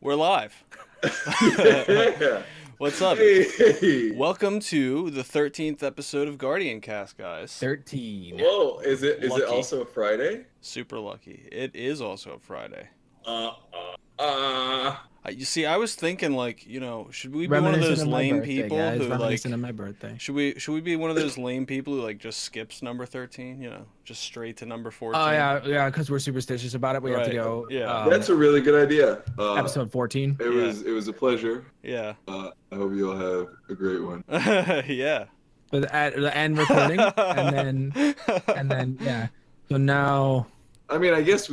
We're live. Yeah. What's up? Hey. Welcome to the 13th episode of GuardianCast, guys. 13. Whoa, is it Lucky. also a Friday? Super lucky. It is also a Friday. Uh, uh. You see, I was thinking, like, should we be one of Reminiscent those of my lame birthday, people guys. who, like, Reminiscent of my birthday. should we be one of those lame people who, like, just skips number 13? Just straight to number 14. Oh yeah, because we're superstitious about it. We have to Right. go. Yeah. That's a really good idea. Episode 14. It was a pleasure. Yeah. I hope you'll have a great one. Yeah. But at the end recording, and then yeah. So now. I mean, I guess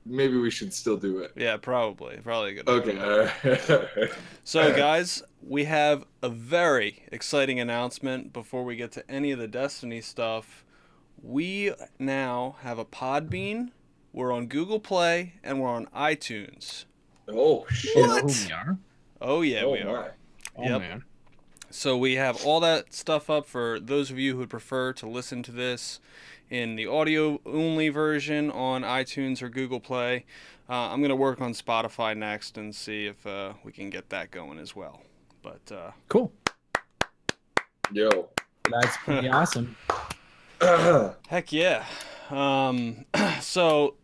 maybe we should still do it. Yeah, probably a good Okay. idea. All right. So, guys, we have a very exciting announcement before we get to any of the Destiny stuff. We now have a Podbean, we're on Google Play, and we're on iTunes. Oh You know shit! who we are? Oh, yeah, Oh we my. are. Oh Yep. man. So we have all that stuff up for those of you who would prefer to listen to this in the audio-only version on iTunes or Google Play. I'm going to work on Spotify next and see if we can get that going as well. But Cool. Yo. That's pretty awesome. heck yeah. So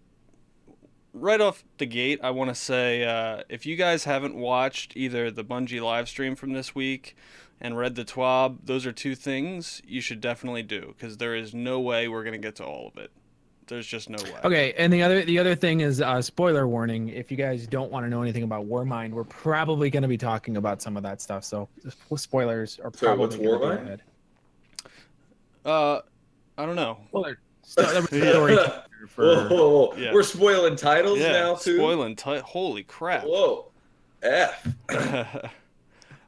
right off the gate, I want to say if you guys haven't watched either the Bungie live stream from this week and read the TWAB, those are two things you should definitely do, because there is no way we're going to get to all of it. There's just no way. Okay, and the other thing is spoiler warning. If you guys don't want to know anything about Warmind, we're probably going to be talking about some of that stuff. So spoilers are Sorry, probably what's going to be Warmind? ahead. I don't know. Well, story for Whoa. Yeah. We're spoiling titles Yeah, now too. spoiling. Holy crap. Whoa. F.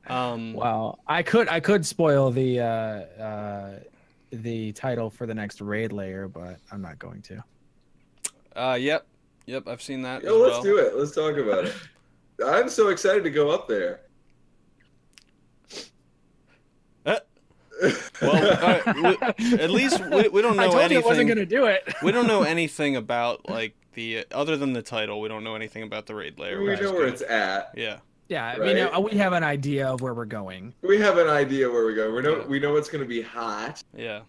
Well, I could spoil the title for the next raid layer, but I'm not going to. Yep, I've seen that. Yo, let's do it. Let's talk about it. I'm so excited to go up there. Well, at least we don't know I told anything. you I wasn't going to do it. We don't know anything about, like, the other than the title. We don't know anything about the raid layer. We which know is where good. it's at. Yeah. Yeah, I Right? mean, we have an idea of where we're going. We have an idea where we're going. We know it's going to be hot. Yeah.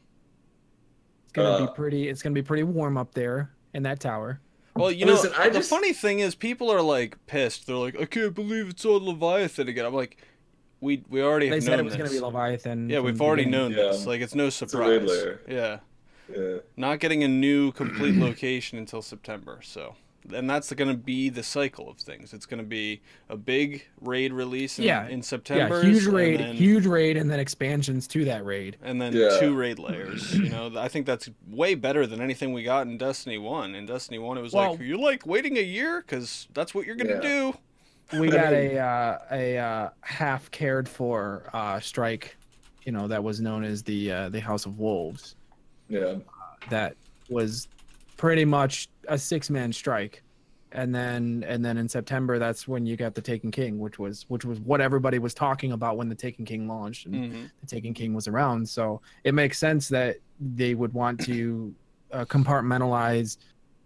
It's going to be pretty. It's going to be pretty warm up there in that tower. Well, you Listen, know, the just- funny thing is, people are, like, pissed. They're like, I can't believe it's on Leviathan again. I'm like, we already They have said known it was going to this. be Leviathan. Yeah, from we've the already beginning. known Yeah. this. Like, it's no a raid surprise. layer. Yeah. Yeah. Not getting a new complete location until September. So, and that's going to be the cycle of things. It's going to be a big raid release in September. Yeah, huge raid, and then expansions to that raid. And then Yeah. 2 raid layers. You know, I think that's way better than anything we got in Destiny 1. In Destiny 1, it was like, you're like waiting a year because that's what you're going to Yeah. do. We got a half cared for strike, that was known as the House of Wolves. Yeah. That was pretty much a 6-man strike, and then in September, that's when you got the Taken King, which was what everybody was talking about when the Taken King launched, and the Taken King was around. So it makes sense that they would want to compartmentalize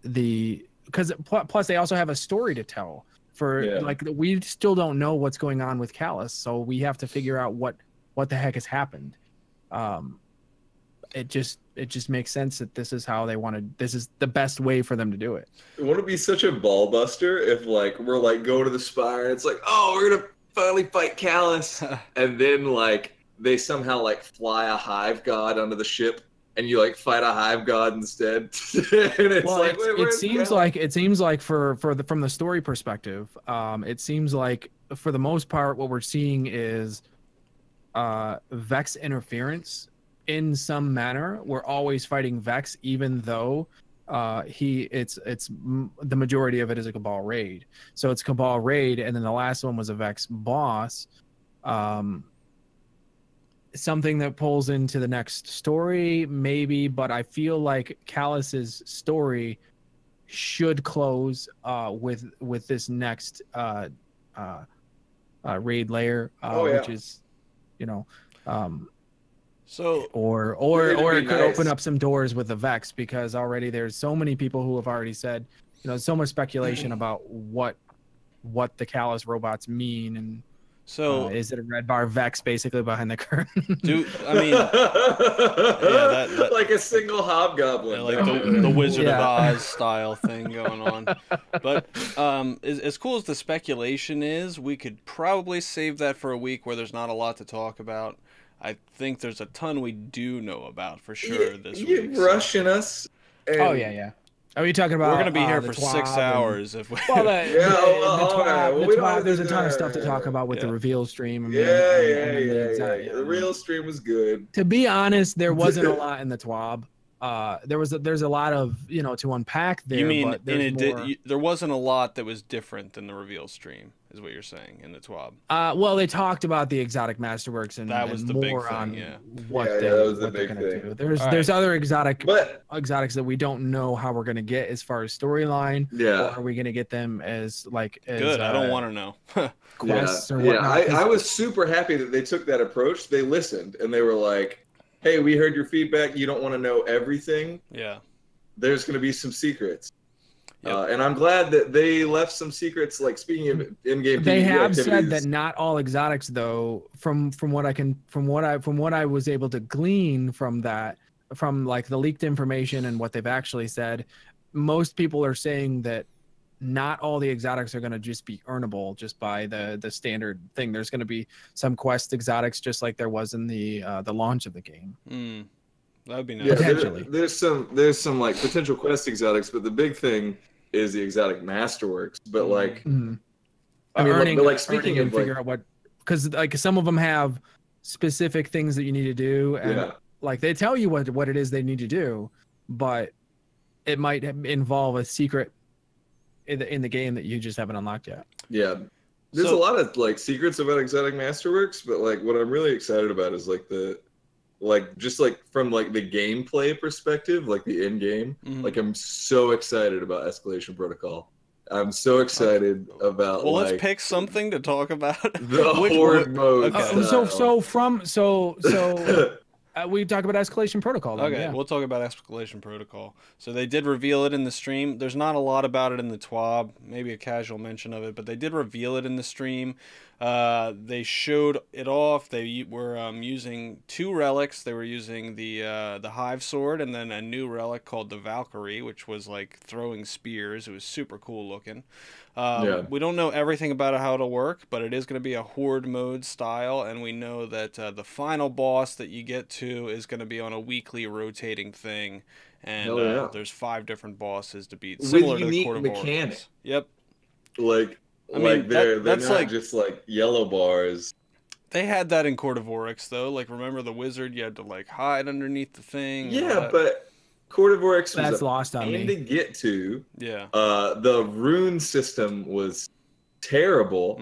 because plus they also have a story to tell. Like, we still don't know what's going on with Callus, so we have to figure out what the heck has happened. It just makes sense that this is how they wanted. This is the best way for them to do it. It wouldn't be such a ball buster if, like, we're like going to the Spire and it's like, oh, we're gonna finally fight Callus, and then, like, they somehow, like, fly a hive god onto the ship and you, like, fight a hive god instead. And it's like, wait, it where's seems Callus? like from the story perspective, it seems like for the most part what we're seeing is Vex interference in some manner. We're always fighting Vex, even though the majority of it is a Cabal raid. So it's Cabal raid, and then the last one was a Vex boss. Something that pulls into the next story, maybe, but I feel like Callus's story should close with this next raid layer, which is, So or it could open up some doors with the Vex, because already there's so many people who have already said, so much speculation about what what the Callus robots mean, and So is it a red bar Vex basically behind the curtain? I mean, yeah, that like a single hobgoblin, like the Wizard of Yeah. Oz style thing going on. But as cool as the speculation is, we could probably save that for a week where there's not a lot to talk about. I think there's a ton we do know about for sure this week. You're rushing us. And Oh yeah. Are you talking about? We're gonna be here the for TWAB 6 hours if we. Well, we don't have there's to a do ton of that. stuff to talk about with the reveal stream. I mean, Yeah. The real stream was good. To be honest, there wasn't a lot in the TWAB. There's a lot of to unpack there. You mean but there's more... there wasn't a lot that was different than the reveal stream, is what you're saying in the TWAB? Well, they talked about the exotic masterworks and that was and the more big thing, on yeah. what that was the what they're big gonna thing. do. There's other exotics that we don't know how we're gonna get as far as storyline. Yeah. Or are we gonna get them as Good. I don't want to know. quests or yeah. whatnot? I was super happy that they took that approach. They listened and they were like, "Hey, we heard your feedback. You don't want to know everything. Yeah. There's going to be some secrets." Yep. And I'm glad that they left some secrets. Like speaking of in-game, They PvP have activities, said that not all exotics, though, from what I was able to glean from like the leaked information and what they've actually said, most people are saying that not all the exotics are going to just be earnable just by the standard thing. There's going to be some quest exotics, just like there was in the launch of the game. That would be nice. Yeah, Potentially. there's some like potential quest exotics, but the big thing is the exotic masterworks. But like, I mean, but like speaking of figure out what, because like some of them have specific things that you need to do, and like they tell you what it is they need to do, but it might involve a secret in the game that you just haven't unlocked yet. Yeah, there's a lot of like secrets about exotic masterworks, but like what I'm really excited about is like just from like the gameplay perspective, like the end game. Like I'm so excited about Escalation Protocol. I'm so excited about. Well, like, let's pick something to talk about. The horde mode. We talk about Escalation Protocol. Then, Okay, we'll talk about Escalation Protocol. So they did reveal it in the stream. There's not a lot about it in the TWAB, maybe a casual mention of it, but they did reveal it in the stream. They showed it off. They were using 2 relics. They were using the Hive Sword and then a new relic called the Valkyrie, which was like throwing spears. It was super cool looking. We don't know everything about how it'll work, but it is going to be a horde mode style, and we know that the final boss that you get to is going to be on a weekly rotating thing, and there's 5 different bosses to beat, similar to the Court of mechanics. Yep. They're that's not like just like yellow bars. They had that in Court of Oryx though. Like remember the wizard, you had to like hide underneath the thing. Yeah, but Court of Oryx was lost on me to get to. Yeah. The rune system was terrible.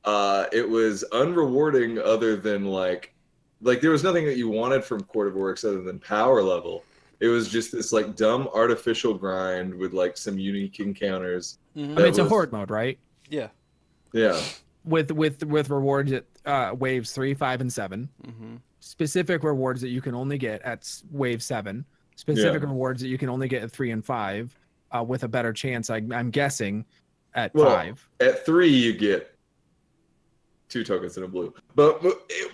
It was unrewarding other than like there was nothing that you wanted from Court of Oryx other than power level. It was just this like dumb artificial grind with like some unique encounters. I mean, it's a horde mode, right? Yeah. Yeah. With rewards at waves 3, 5, and 7. Specific rewards that you can only get at wave 7. Specific rewards that you can only get at 3 and 5. With a better chance, I'm guessing, at 5. At 3, you get 2 tokens in a blue. But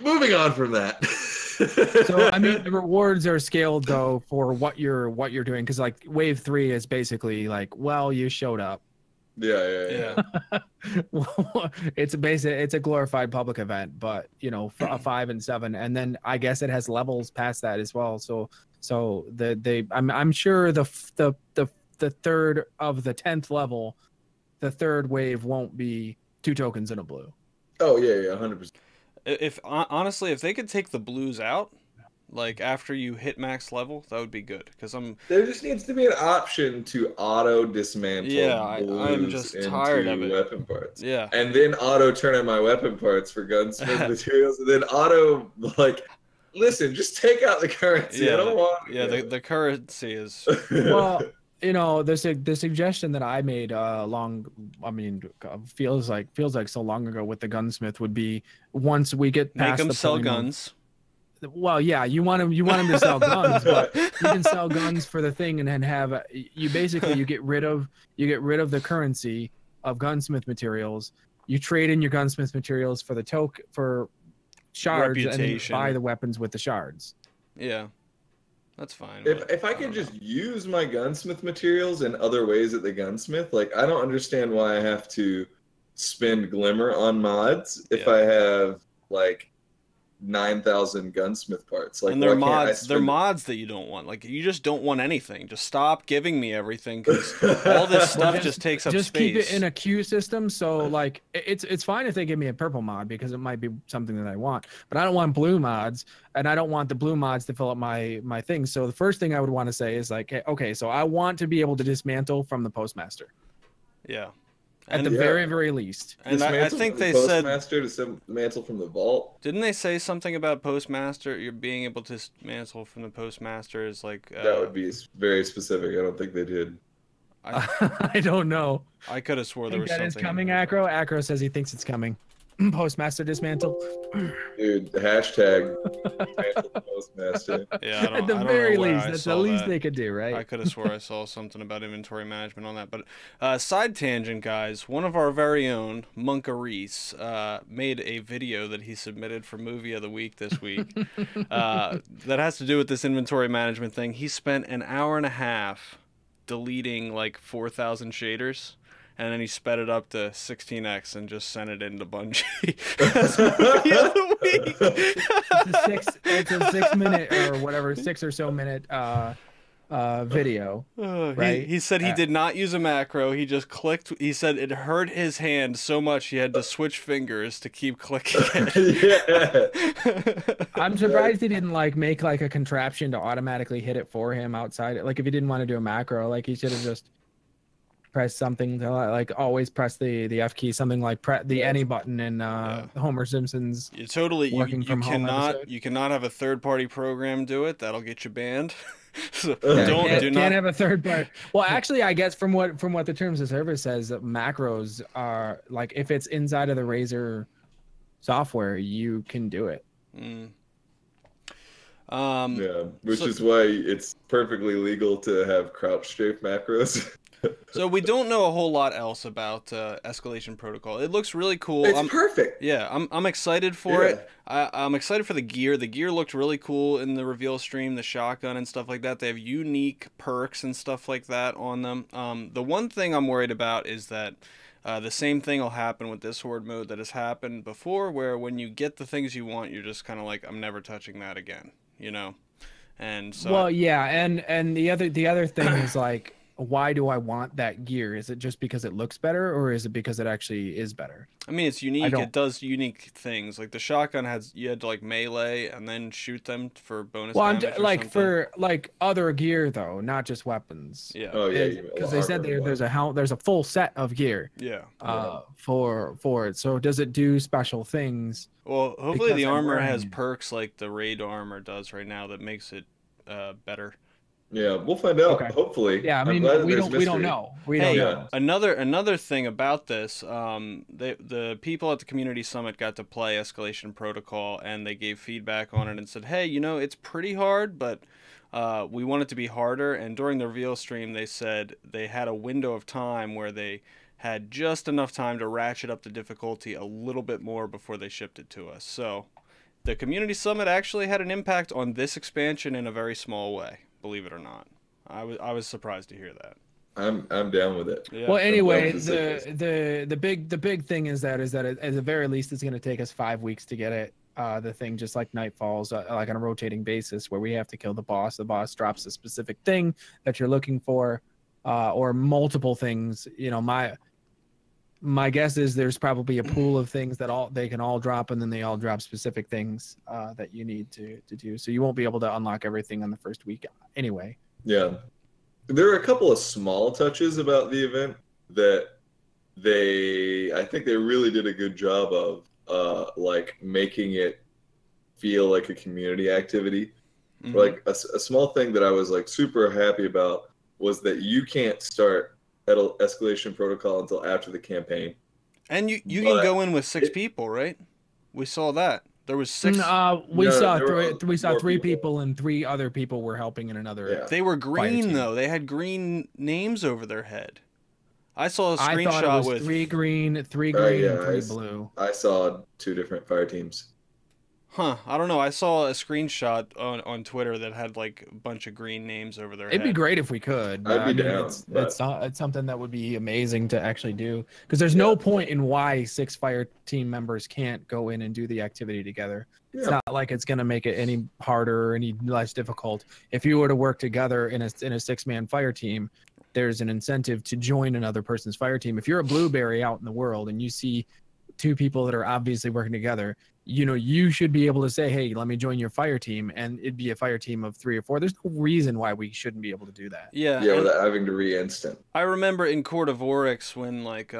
moving on from that. So I mean, the rewards are scaled though for what you're doing, because like wave 3 is basically like, well, you showed up. Yeah. It's a glorified public event, but for 5 and 7, and then I guess it has levels past that as well. So I'm sure the third of the 10th level, the third wave won't be 2 tokens in a blue. Oh yeah, 100%. Honestly, if they could take the blues out, like after you hit max level, that would be good. Because there just needs to be an option to auto dismantle. Yeah, I'm just tired of it. Weapon parts. Yeah, and then auto turn in my weapon parts for gunsmith materials, and then auto listen, just take out the currency. Yeah, I don't want. Yeah, the currency is. Well, the suggestion that I made feels like so long ago with the gunsmith would be, once we get past make them sell guns. Well, yeah, you want him to sell guns, but you can sell guns for the thing, and then have you get rid of the currency, of gunsmith materials. You trade in your gunsmith materials for the for shards, and then you buy the weapons with the shards. Yeah, that's fine. If I could just use my gunsmith materials in other ways at the gunsmith, like I don't understand why I have to spend glimmer on mods if I have like 9,000 gunsmith parts. Like, and they're mods. They're mods that you don't want. Like, you just don't want anything. Just stop giving me everything, because all this stuff just takes up space. Just keep it in a queue system. So like, it's fine if they give me a purple mod, because it might be something that I want. But I don't want blue mods, and I don't want the blue mods to fill up my things. So the first thing I would want to say is like, okay, so I want to be able to dismantle from the postmaster. Yeah. At the very, very least. And I think they said Postmaster to dismantle from the vault. Didn't they say something about Postmaster? You're being able to dismantle from the Postmaster is like... that would be very specific. I don't think they did. I don't know. I could have swore there was something. That is coming, Acro. Acro says he thinks it's coming. Postmaster dismantle. Dude, the hashtag dismantle Postmaster. Yeah, at the very least, that's the least they could do, right? I could have swore I saw something about inventory management on that. But side tangent, guys. One of our very own, Monkareese, made a video that he submitted for Movie of the Week this week that has to do with this inventory management thing. He spent an hour and a half deleting like 4,000 shaders. And then he sped it up to 16x and just sent it into Bungie. As Movie of the Week. It's a 6 minute or whatever, 6 or so minute video. Right? He said he did not use a macro. He just clicked. He said it hurt his hand so much he had to switch fingers to keep clicking it. I'm surprised he didn't like make like a contraption to automatically hit it for him outside. Like if he didn't want to do a macro, like he should have just press something to like always press the F key, something like the any button in Homer Simpson's. You cannot have a third party program do it. That'll get you banned. So can't have a third party. Well, actually, I guess from what the terms of service says, that macros are like if it's inside of the Razer software, you can do it. Which is why it's perfectly legal to have crouch strafe macros. So we don't know a whole lot else about Escalation Protocol. It looks really cool. It's perfect. Yeah, I'm excited for it. I'm excited for the gear. The gear looked really cool in the reveal stream, the shotgun and stuff like that. They have unique perks and stuff like that on them. The one thing I'm worried about is that the same thing will happen with this horde mode that has happened before, where when you get the things you want, you're just kind of like, I'm never touching that again, you know? And so... Well, yeah, and the other thing is like, why do I want that gear? Is it just because it looks better, or is it because it actually is better? I mean, it's unique. It does unique things. Like the shotgun you had to like melee and then shoot them for bonus damage. Well, like for like other gear though, not just weapons. Yeah. Oh yeah. Because they said there's a full set of gear. Yeah. For it. So does it do special things? Well, hopefully the armor has perks like the raid armor does right now that makes it better. Yeah, we'll find out. Okay. Hopefully. Yeah, I mean, we don't know. We don't know. Another thing about this, the people at the community summit got to play Escalation Protocol, and they gave feedback on it and said, hey, it's pretty hard, but we want it to be harder. And during the reveal stream, they said they had a window of time where they had just enough time to ratchet up the difficulty a little bit more before they shipped it to us. So the community summit actually had an impact on this expansion in a very small way. Believe it or not, I was surprised to hear that. I'm down with it. Yeah. Well, anyway, the big thing is that at the very least it's going to take us 5 weeks to get it. The thing just like Night Falls, like on a rotating basis, where we have to kill the boss. The boss drops a specific thing that you're looking for, or multiple things. My guess is there's probably a pool of things that they can all drop, and then they all drop specific things that you need to do. So you won't be able to unlock everything on the first week anyway. Yeah. There are a couple of small touches about the event that I think they really did a good job of, like making it feel like a community activity. Mm-hmm. Like a small thing that I was like super happy about was that you can't start Escalation Protocol until after the campaign, and you can go in with 6 people, right? We saw that there was 6. We saw 3 people, and 3 other people were helping in another. Yeah. They were green though. They had green names over their head. I saw a I thought it screenshot was with three green, and three blue. I saw 2 different fire teams. Huh, I don't know. I saw a screenshot on Twitter that had like a bunch of green names over their It'd be head. great if we could. I'd be I mean, down, but it's something that would be amazing to actually do, because there's Yeah. no point in why 6 fire team members can't go in and do the activity together. It's Yeah. not like it's going to make it any harder or any less difficult. If you were to work together in a 6-man fire team, there's an incentive to join another person's fire team. If you're a blueberry out in the world and you see 2 people that are obviously working together, you should be able to say, hey, let me join your fire team, and it'd be a fire team of 3 or 4. There's no reason why we shouldn't be able to do that. Yeah, yeah, without having to re-instant. I remember in Court of Oryx when like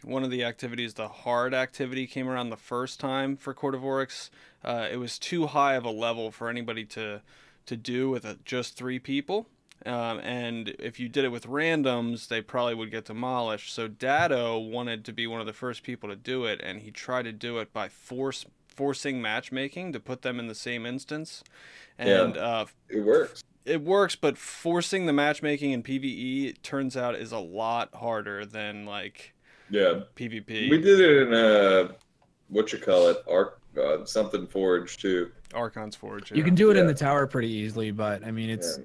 one of the activities, the hard activity, came around the first time for Court of Oryx. It was too high of a level for anybody to do with just 3 people. And if you did it with randoms, they probably would get demolished. So Dado wanted to be one of the first people to do it, and he tried to do it by forcing matchmaking to put them in the same instance. And it works. It works, but forcing the matchmaking in PvE, it turns out, is a lot harder than like PvP. We did it in something Forge too. Archon's Forge. You can do it in the tower pretty easily, but I mean, it's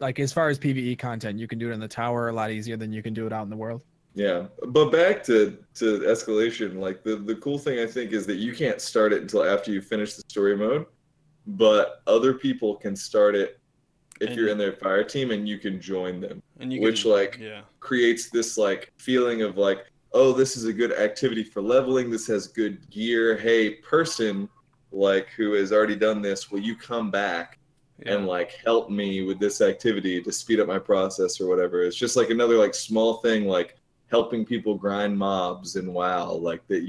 like, as far as PvE content, you can do it in the tower a lot easier than you can do it out in the world. Yeah, but back to escalation, like the cool thing I think is that you can't start it until after you finish the story mode, but other people can start it if you're in their fire team, and you can join them, which creates this like feeling of like, oh, this is a good activity for leveling. This has good gear. Hey, person like who has already done this, will you come back and like help me with this activity to speed up my process or whatever? It's just like another like small thing, like helping people grind mobs and WoW, like that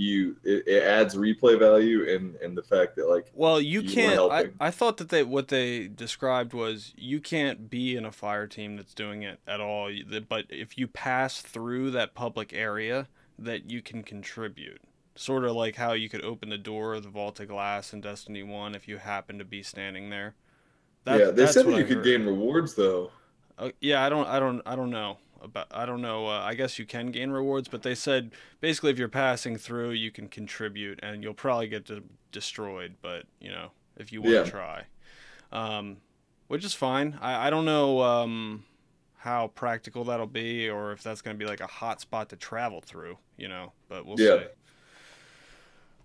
it adds replay value and the fact that like, well, you can't. I thought that what they described was you can't be in a fire team that's doing it at all, but if you pass through that public area, that you can contribute. Sort of like how you could open the door of the Vault of Glass in Destiny 1 if you happen to be standing there. They said that you could gain rewards though. Yeah, I don't know. I guess you can gain rewards, but they said basically if you're passing through, you can contribute, and you'll probably get destroyed. But if you want to try, which is fine. I don't know how practical that'll be, or if that's going to be like a hot spot to travel through. But we'll see.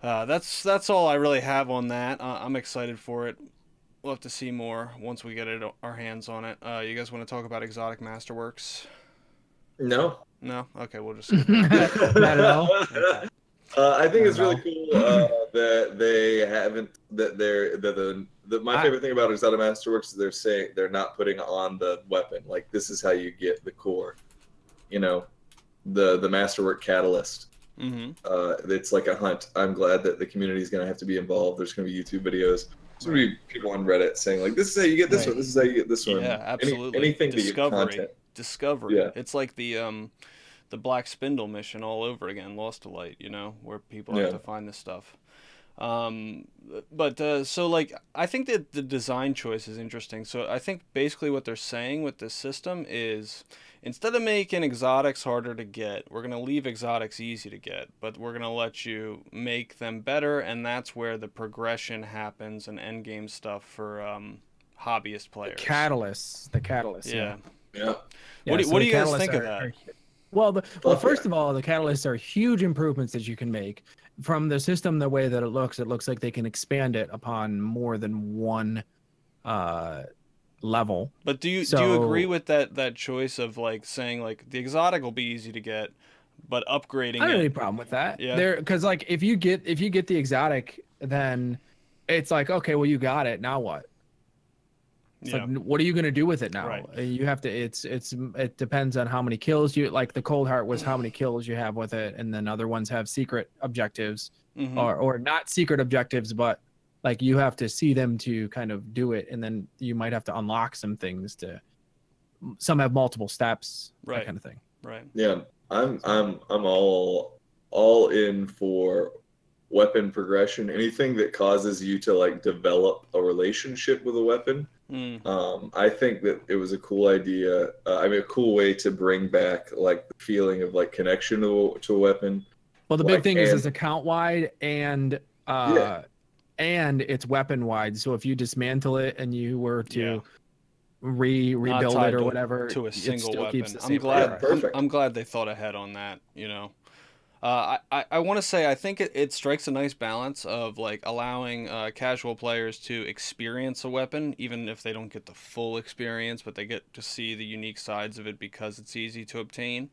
That's all I really have on that. I'm excited for it. We'll have to see more once we get our hands on it. You guys want to talk about Exotic Masterworks? No. Okay, we'll just. Not at all. Okay. I think it's really cool that they haven't. My favorite thing about Exotic Masterworks is they're saying they're not putting on the weapon. Like, this is how you get the core. The Masterwork Catalyst. Mm-hmm. It's like a hunt. I'm glad that the community is going to have to be involved. There's going to be YouTube videos. There's going to be people on Reddit saying like, "This is how you get this one. This is how you get this one." Yeah, absolutely. Anything to get content. Discovery. Yeah. It's like the Black Spindle mission all over again, Lost to Light. Where people have to find this stuff. So like, I think that the design choice is interesting. So I think basically what they're saying with this system is, instead of making exotics harder to get, we're going to leave exotics easy to get, but we're going to let you make them better, and that's where the progression happens and endgame stuff for hobbyist players. The catalyst. Yeah. What do you guys think of that? Well, first of all, the catalysts are huge improvements that you can make. From the system, the way that it looks like they can expand it upon more than one level. But do you agree with that choice of like saying like the exotic will be easy to get, but upgrading? I don't have any problem with that. Yeah. Because like if you get the exotic, then it's like, okay, well, you got it. Now what? It's like, what are you going to do with it now? Right. You have to. It depends on how many kills you like. The Cold Heart was how many kills you have with it, and then other ones have secret objectives, or not secret objectives, but like you have to see them to kind of do it, and then you might have to unlock some things to. Some have multiple steps, that kind of thing. Right. Yeah, I'm all in for weapon progression. Anything that causes you to like develop a relationship with a weapon. I think that it was a cool idea. I mean, a cool way to bring back like the feeling of like connection to a weapon. Well, the big Like, thing is and it's account wide yeah, and it's weapon wide. So if you dismantle it and you were Yeah. to Not rebuild tied it or whatever, to a it single still keeps weapon. the I'm same glad. price. perfect. I'm glad they thought ahead on that. You know. I want to say I think it strikes a nice balance of like allowing casual players to experience a weapon, even if they don't get the full experience, but they get to see the unique sides of it because it's easy to obtain.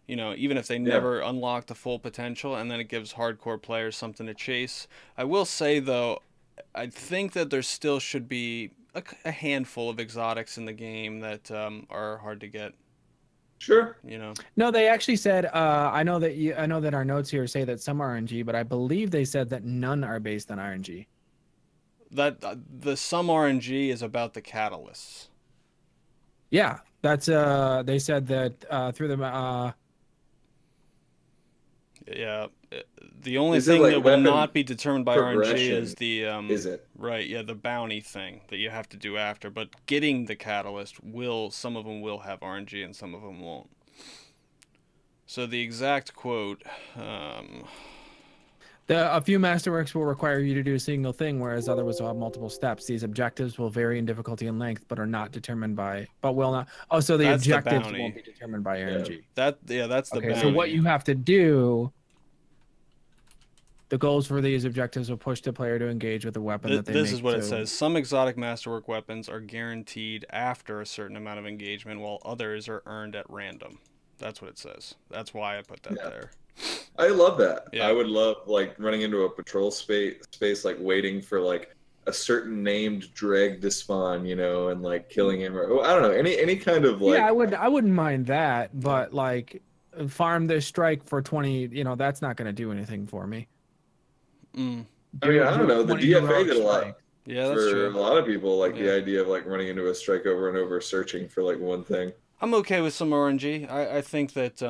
You know, even if they Yeah, never unlock the full potential, and then it gives hardcore players something to chase. I will say though, I think that there still should be a handful of exotics in the game that are hard to get. sure. You know. No, they actually said. I know that our notes here say that some are RNG, but I believe they said that none are based on RNG. That the some RNG is about the catalysts. Yeah, that's they said that through the Yeah, the only Is it thing like that will weapon not be determined by RNG progression? is the Is it? right, yeah, the bounty thing that you have to do after. But getting the catalyst will some of them will have RNG and some of them won't. So the exact quote, a few masterworks will require you to do a single thing, whereas others will have multiple steps. These objectives will vary in difficulty and length, but are not determined by, but will not. Oh, so the that's the objectives bounty. won't be determined by Yeah. RNG. That's the Okay, bounty. so what you have to do, the goals for these objectives will push the player to engage with the weapon that they This make. is what it to- says. Some exotic masterwork weapons are guaranteed after a certain amount of engagement, while others are earned at random. That's what it says. That's why I put that Yeah. there. I love that. Yeah. I would love like running into a patrol space like waiting for like a certain named dreg to spawn, you know, and like killing him or I don't know, any kind of like Yeah, I wouldn't mind that, but like farm this strike for 20, that's not going to do anything for me. Mm. I mean, I don't know. The 20 DFA heroic did a lot strikes. Yeah, that's for true. a lot of people, like the Yeah. idea of like running into a strike over and over, searching for like one thing. I'm okay with some RNG. I think that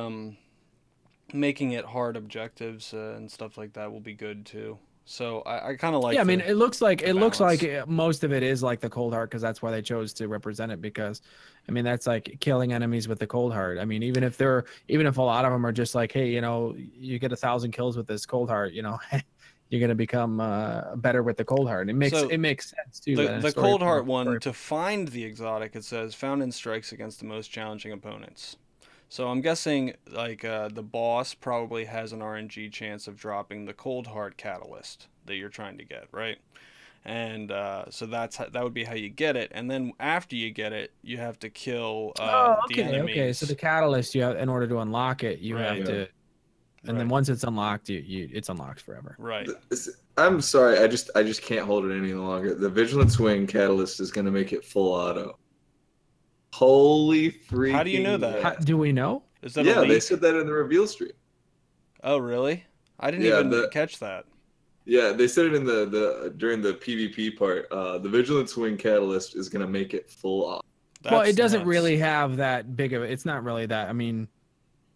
making it hard objectives and stuff like that will be good too. So I kind of like. Yeah, I mean, it looks like balance. most of it is like the cold heart because that's why they chose to represent it. Because, I mean, that's like killing enemies with the cold heart. I mean, even if a lot of them are just like, hey, you get 1,000 kills with this cold heart, you're gonna become better with the cold heart. It makes sense too. The cold heart one, to find the exotic, it says found in strikes against the most challenging opponents. So I'm guessing like the boss probably has an RNG chance of dropping the cold heart catalyst that you're trying to get, right? And so that would be how you get it. And then after you get it, you have to kill the enemies. Okay. So the catalyst, in order to unlock it, you Right. have to, and then once it's unlocked, it's unlocked forever. Right. I'm sorry, I just can't hold it any longer. The Vigilance Wing catalyst is going to make it full auto. Holy freaking! How do you know that? How, do we know? Is that Yeah, a leak? they said that in the reveal stream. Oh, really? I didn't Yeah, even catch that. Yeah, they said it in the during the PvP part. The Vigilance Wing catalyst is going to make it full auto. Well, it doesn't nuts. really have that big of. It's not really that. I mean,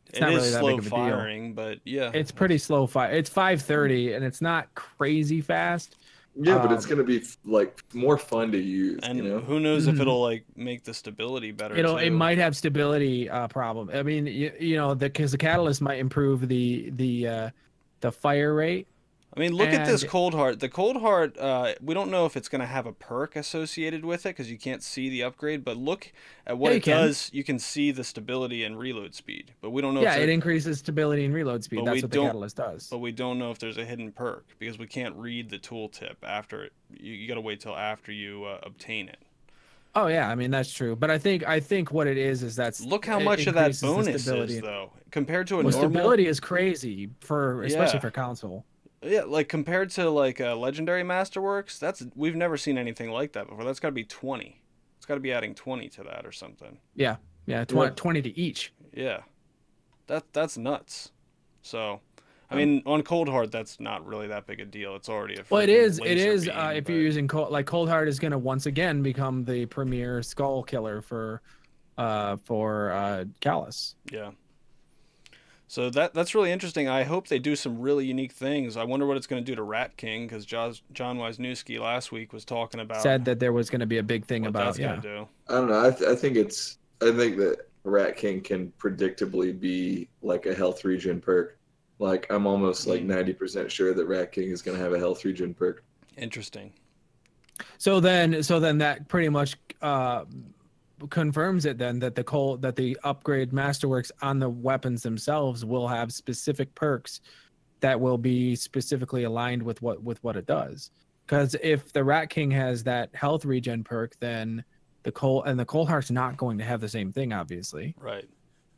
it's It not is really that slow big of a firing, but yeah. deal. It's pretty slow fire. It's 530, and it's not crazy fast. Yeah, but it's going to be like more fun to use. And you know? who knows if it'll like make the stability better. It too. might have stability problem. I mean, because the catalyst might improve the fire rate. I mean, look at this and- cold heart. The cold heart, we don't know if it's going to have a perk associated with it because you can't see the upgrade. But look at what Yeah, you it can. does. You can see the stability and reload speed. But we don't know. Yeah, if it increases stability and reload speed. But That's we what the don't- catalyst does. But we don't know if there's a hidden perk because we can't read the tooltip after it. You got to wait till after you obtain it. Oh yeah, I mean that's true. But I think what it is that's Look how it much of that increases the bonus stability. is though compared to a Well, normal. stability is crazy especially Yeah. for console. Yeah, like compared to like legendary masterworks, we've never seen anything like that before. That's got to be 20. It's got to be adding 20 to that or something. Yeah, 20 to each. Yeah, that's nuts. So, I mean, on Cold Heart, that's not really that big a deal. It's already a. Well, it freaking is. laser beam, If but- you're using Cold Heart is going to once again become the premier skull killer for Callus. Yeah. So that's really interesting. I hope they do some really unique things. I wonder what it's going to do to Rat King, because John Wisniewski last week was talking about Said that there was going to be a big thing what about that's going to do. I don't know. I think that Rat King can predictably be like a health regen perk. Like I'm almost like 90% sure that Rat King is going to have a health regen perk. Interesting. So then that pretty much confirms it then that the upgrade masterworks on the weapons themselves will have specific perks that will be specifically aligned with what it does. Because if the Rat King has that health regen perk, then the Cold Heart's not going to have the same thing, obviously. Right.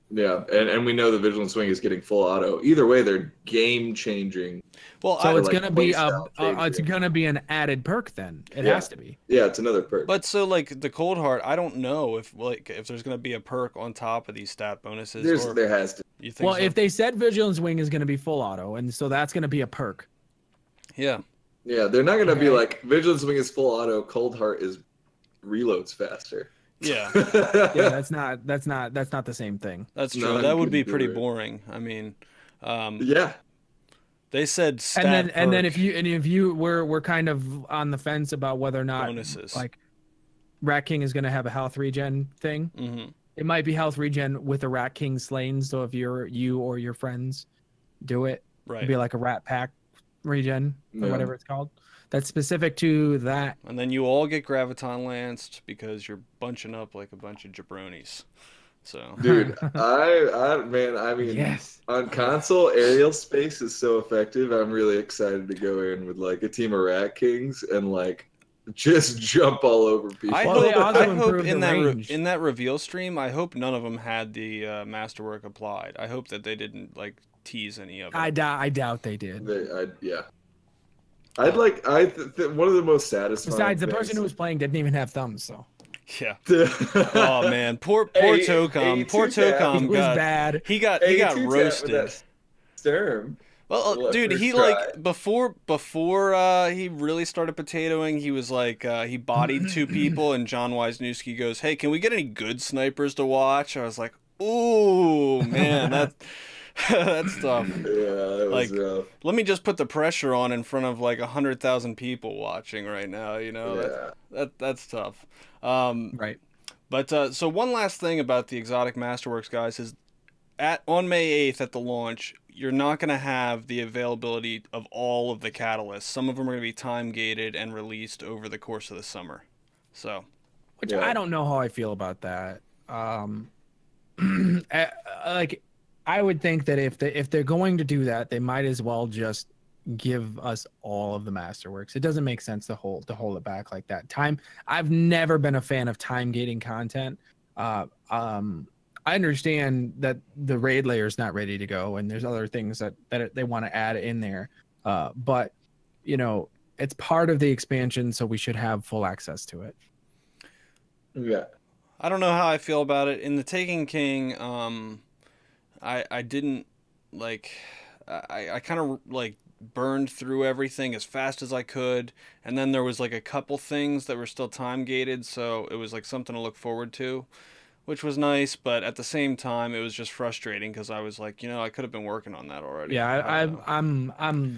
Yeah, and we know the Vigilant Swing is getting full auto. Either way, they're game changing. Well, So it's like gonna be playstyle it's gonna be an added perk then. It Yeah. has to be. Yeah, it's another perk. but so like the Cold Heart, I don't know if there's going to be a perk on top of these stat bonuses. There has to. You think Well, so? if they said Vigilance Wing is gonna be full auto, and so that's gonna be a perk. Yeah. Yeah, they're not going to be Okay. like Vigilance Wing is full auto, Cold Heart is reloads faster. Yeah. Yeah, that's not the same thing. That's true. No, That you would be couldn't do pretty it. boring. I mean, Yeah. they said stat And then perk if you we're kind of on the fence about whether or not bonuses. like Rat King is gonna have a health regen thing. Mm-hmm. It might be health regen with a Rat King slain. So if you or your friends do it, Right. it'd be like a Rat Pack regen or Yeah. whatever it's called. That's specific to that. And then you all get Graviton Lanced because you're bunching up like a bunch of jabronis. So Dude, I mean, Yes. on console, aerial space is so effective. I'm really excited to go in with like a team of Rat Kings and like just jump all over people. I Well, they also hope improved in the range. in that reveal stream, I hope none of them had the masterwork applied. I hope that they didn't like tease any of it. I doubt they did. Yeah. One of the most satisfying. Besides, the things- person who was playing didn't even have thumbs, so Yeah. Oh man, poor Hey, Tocom. hey, Poor two-tap. Tocom it was got bad. he got Hey, got two-tap with roasted. that Sturm. Well, Well, dude, first he try. like before he really started potatoing. He was like he bodied two people, and John Wisniewski goes, "Hey, can we get any good snipers to watch?" I was like, "Ooh, man, that's tough." Yeah, that was Like, rough. Let me just put the pressure on in front of like 100,000 people watching right now. You know, Yeah. that's tough. Right. But so one last thing about the Exotic Masterworks, guys, is on May 8th at the launch, you're not going to have the availability of all of the catalysts. Some of them are going to be time gated and released over the course of the summer. So, Which Yeah. I don't know how I feel about that. Like, I would think that if they're going to do that, they might as well just give us all of the masterworks. It doesn't make sense to hold it back like that. I've never been a fan of time gating content. I understand that the raid layer is not ready to go, and there's other things that they want to add in there. But you know, it's part of the expansion, so we should have full access to it. Yeah. I don't know how I feel about it. In the Taken King, I didn't like. I kind of like burned through everything as fast as I could, and then there was like a couple things that were still time gated, so it was like something to look forward to, which was nice. But at the same time, it was just frustrating because I was like, I could have been working on that already. Yeah, I don't know.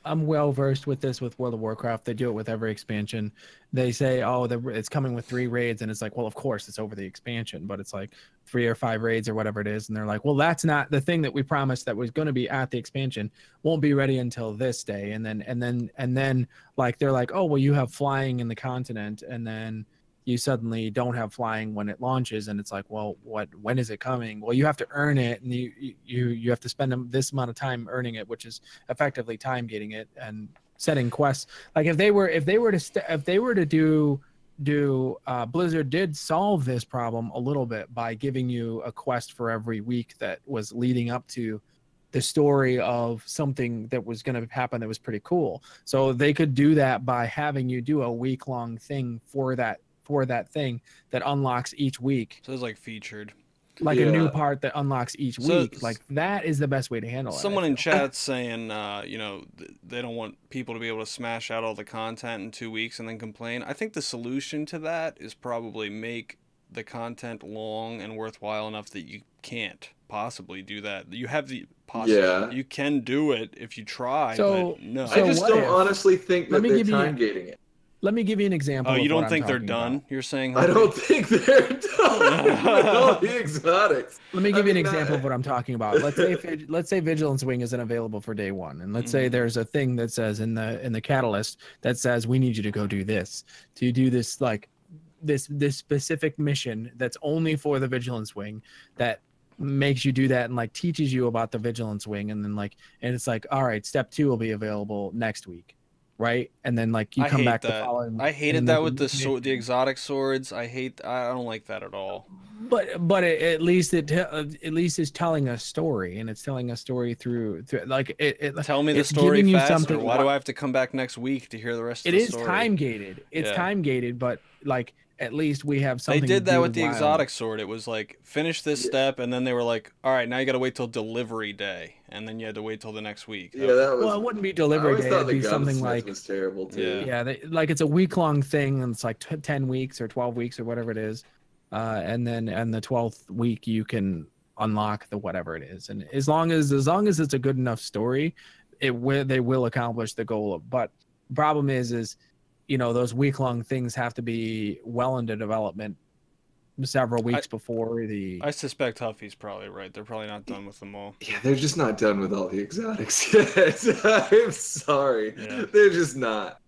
I'm well versed with this with World of Warcraft. They do it with every expansion. They say, oh, it's coming with 3 raids, and it's like, well, of course it's over the expansion, but it's like 3 or 5 raids or whatever it is, and they're like, well, that's not the thing that we promised that was going to be at the expansion. Won't be ready until this day, and then like they're like, oh, well, you have flying in the continent, and then you suddenly don't have flying when it launches, and it's like, well, when is it coming? Well, you have to earn it, and you have to spend this amount of time earning it, which is effectively time gating it and setting quests. Like if they were to do Blizzard did solve this problem a little bit by giving you a quest for every week that was leading up to the story of something that was going to happen that was pretty cool. So they could do that by having you do a week-long thing for that thing that unlocks each week, So it was like featured. like a new Yeah. part that unlocks each So- week. Like that is the best way to handle it. Someone I in feel. chat's saying, they don't want people to be able to smash out all the content in 2 weeks and then complain. I think the solution to that is probably make the content long and worthwhile enough that you can't possibly do that. You have the Yeah. You can do it if you try, So- but no. I just what don't if- honestly think Let that me they're give you- time gating it. Let me give you an example. Oh, you of what don't I'm think they're talking done? about. You're saying I don't think they're done with all the exotics. Let me give you an mean, example of what I'm talking about. Let's say Vigilance Wing isn't available for day one, and let's say there's a thing that says in the catalyst that says we need you to go do this, to do this like this specific mission that's only for the Vigilance Wing, that makes you do that and like teaches you about the Vigilance Wing, and then and it's like, all right, step 2 will be available next week, right? And then like you I come hate back the that. following. I hated and that then with the exotic swords. I don't like that at all. But at least it's telling a story, and it's telling a story through like it. Tell me the it's story giving you faster. something- Why do I have to come back next week to hear the rest of It the is story? time gated. It's Yeah. time gated, but like at least we have They something. did to that do with the while- exotic sword. It was like finish this step, and then they were like, "All right, now you got to wait till delivery day," and then you had to wait till the next week. Yeah, that was. Well, it wouldn't be I delivery always day. thought It'd the be something gunsmith like was terrible too. Yeah. like it's a week-long thing, and it's like 10 weeks or 12 weeks or whatever it is, and then the 12th week you can unlock the whatever it is, and as long as it's a good enough story, they will accomplish the goal. But problem is those week-long things have to be well into development several weeks before the. I suspect Huffy's probably right. They're probably not done with them all. Yeah, they're just not done with all the exotics yet. I'm sorry, Yeah. they're just not.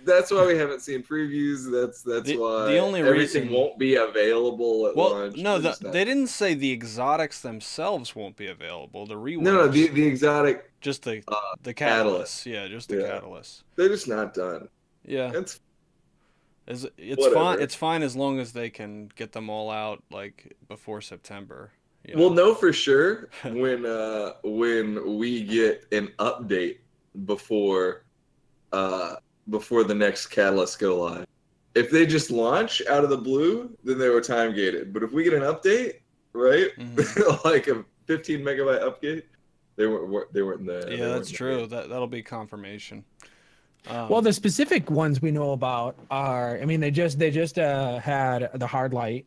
That's why we haven't seen previews. That's why the only everything reason- won't be available at Well, launch. no, They're just not- they didn't say the exotics themselves won't be available. The reworks. No, the exotic. just the catalyst. catalyst. Yeah, just the Yeah. catalyst. They're just not done. Yeah, It's it's whatever. fine. It's fine as long as they can get them all out like before September. you We'll know? know for sure when we get an update before the next catalyst go live. If they just launch out of the blue, then they were time gated. But if we get an update, right, Mhm. like a 15 megabyte update, they weren't the. Yeah, that's true. That'll be confirmation. Well, the specific ones we know about are, I mean, they just had the hard light,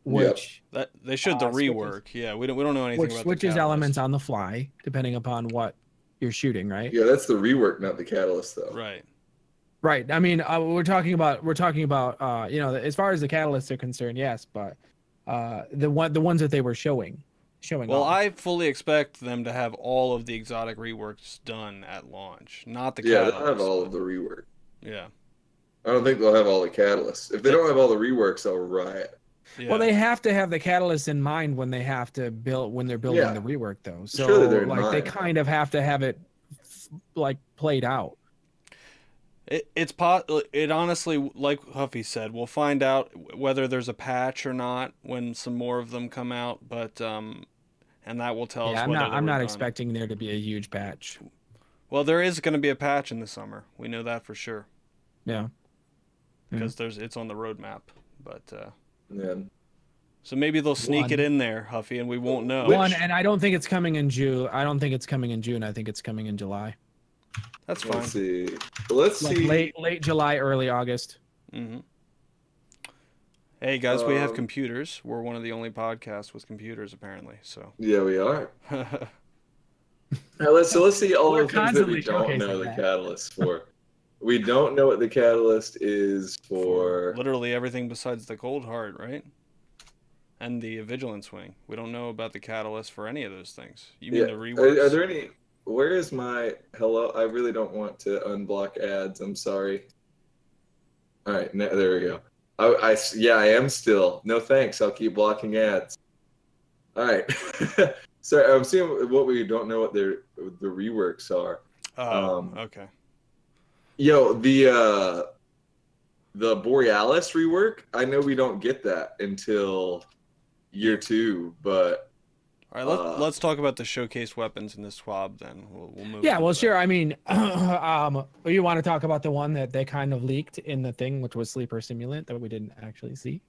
which that they should the switches- rework. Yeah, we don't know anything about switches the elements catalyst. on the fly depending upon what you're shooting, right? Yeah, that's the rework, not the catalyst, though. Right. Right. I mean, we're talking about as far as the catalysts are concerned, yes, but the ones that they were showing Well, off. I fully expect them to have all of the exotic reworks done at launch, not the Yeah, catalyst. they'll have all of the rework. Yeah. I don't think they'll have all the catalysts. If they don't have all the reworks, they'll riot. Yeah. Well, they have to have the catalyst in mind when they have to build when they're building Yeah. the rework, though. So Surely they're in like they mind. kind of have to have it like played out. It honestly, like Huffy said, we'll find out whether there's a patch or not when some more of them come out, but and that will tell Yeah, us I'm whether not they were done. expecting there to be a huge patch. Well, there is going to be a patch in the summer. We know that for sure Yeah. because it's on the roadmap. But Yeah. so maybe they'll sneak it One. in there, Huffy, and we won't know. One, and I don't think it's coming in June. I don't think it's coming in June. I think it's coming in July. That's fine. Let's see. Let's Like see. late July, early August. hmm Hey guys, we have Um, computers. We're one of the only podcasts with computers, apparently. So Yeah, we are. Let's see all We're the things that we constantly don't know showcasing the that. catalyst for. We don't know what the catalyst is for. literally everything besides the cold heart, right? And the vigilance wing. We don't know about the catalyst for any of those things. You mean Yeah. the Are reworks? there any? Where is my hello? I really don't want to unblock ads. I'm sorry. All right, there we go. Yeah, I am still. No thanks. I'll keep blocking ads. All right. So I'm seeing what we don't know what the reworks are. Oh, okay. Yo, the Borealis rework. I know we don't get that until year 2, but All right, let's talk about the showcase weapons in this TWAB then. We'll move Yeah, on well, to sure. that. I mean, you want to talk about the one that they kind of leaked in the thing, which was Sleeper Simulant, that we didn't actually see?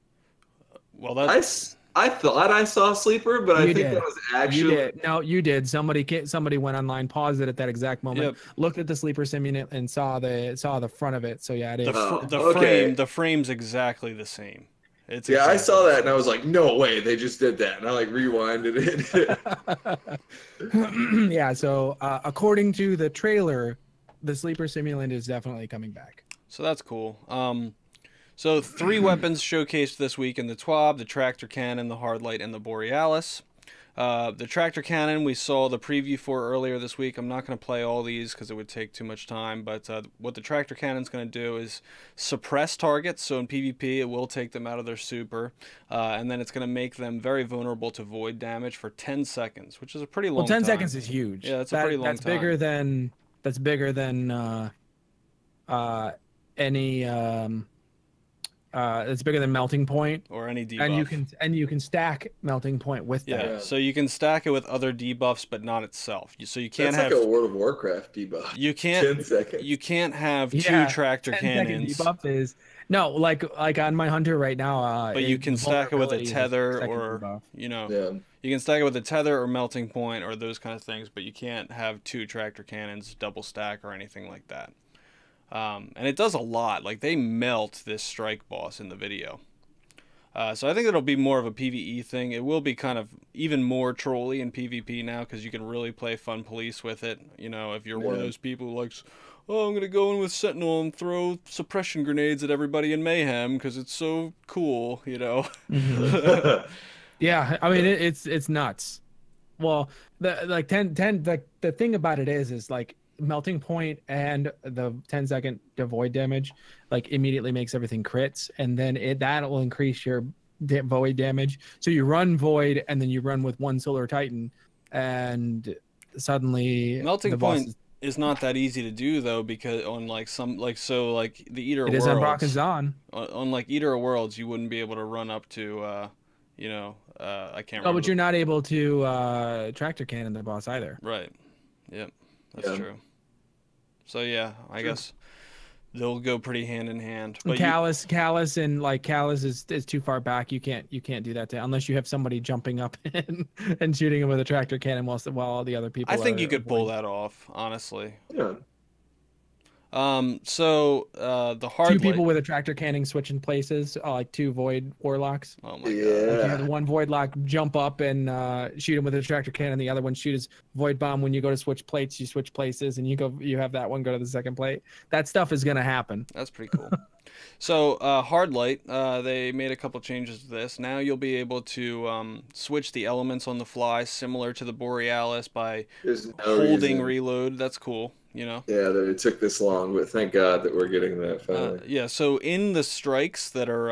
Well, that's I thought I saw Sleeper, but I You think did. that was You actually did. No, you did. Somebody went online, paused it at that exact moment, Yep. looked at the Sleeper Simulant, and saw the front of it. So yeah, it is. the okay. frame. The frame's exactly the same. It's Yeah, I exactly saw the that and I same. was like, no way, they just did that. And I like rewinded it. Yeah, so according to the trailer, the sleeper simulant is definitely coming back. So that's cool. So 3 weapons showcased this week in the TWAB: the tractor cannon, the hardlight, and the borealis. The tractor cannon we saw the preview for earlier this week. I'm not going to play all these because it would take too much time, but what the tractor cannon's going to do is suppress targets. So in PvP, it will take them out of their super, and then it's going to make them very vulnerable to void damage for 10 seconds, which is a pretty long Well, 10 time. seconds is huge. Yeah, that's a pretty long time. That's bigger than any it's bigger than melting point, Or any debuff. and you can stack melting point with that. Yeah, so you can stack it with other debuffs, but not itself. So you can't That's have like a World of Warcraft debuff. you can't 10 seconds. you can't have 2 Yeah, tractor 10-second cannons. debuff is no, like on my hunter right now. But you can stack it with a vulnerability is tether second or debuff. Yeah. you can stack it with a tether or melting point or those kind of things, but you can't have 2 tractor cannons double stack or anything like that. And it does a lot. Like they melt this strike boss in the video. So I think it'll be more of a PvE thing. It will be kind of even more trolly in PvP now because you can really play fun police with it. You know, if you're one of those people who likes, oh, I'm going to go in with Sentinel and throw suppression grenades at everybody in Mayhem because it's so cool, you know. Yeah, I mean it's nuts. Well, the thing about it is like melting point and the 10-second void damage like immediately makes everything crits, and then that will increase your void damage. So you run void and then you run with 1 solar titan, and suddenly Melting the boss point is not that easy to do though, because on like some like the Eater of it is on Brock Worlds, and Zon. on like Eater of Worlds, you wouldn't be able to run up to you know, I can't Oh, remember. but you're not able to tractor cannon the boss either. Right. Yep. That's true. So yeah, I guess they'll go pretty hand in hand. But Callus is too far back. You can't do that unless you have somebody jumping up and shooting him with a tractor cannon while all the other people. I think you could pull that off, honestly. Yeah. So the hard 2 people with a tractor cannon switching places, like 2 void warlocks. Oh my god! Like you have the one void lock jump up and shoot him with a tractor cannon. The other one shoot his void bomb. When you go to switch plates, you switch places, and you have that one go to the second plate. That stuff is gonna happen. That's pretty cool. So hard light, they made a couple changes to this. Now you'll be able to switch the elements on the fly, similar to the Borealis, by holding reload. That's cool. You know. Yeah, that it took this long, but thank God that we're getting that finally. Yeah, so in the strikes that are,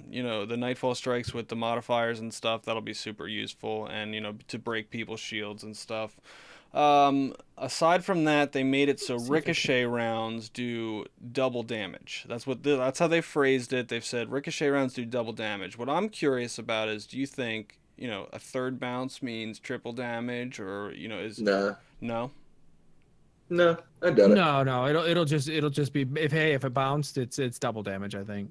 you know, the Nightfall strikes with the modifiers and stuff, that'll be super useful, and, you know, to break people's shields and stuff. Aside from that, they made it so ricochet rounds do double damage. That's how they phrased it. They've said ricochet rounds do double damage. What I'm curious about is, do you think, you know, a third bounce means triple damage, or, you know, is... Nah. No? No, I doubt it. No, it'll just be if it bounced, it's double damage. I think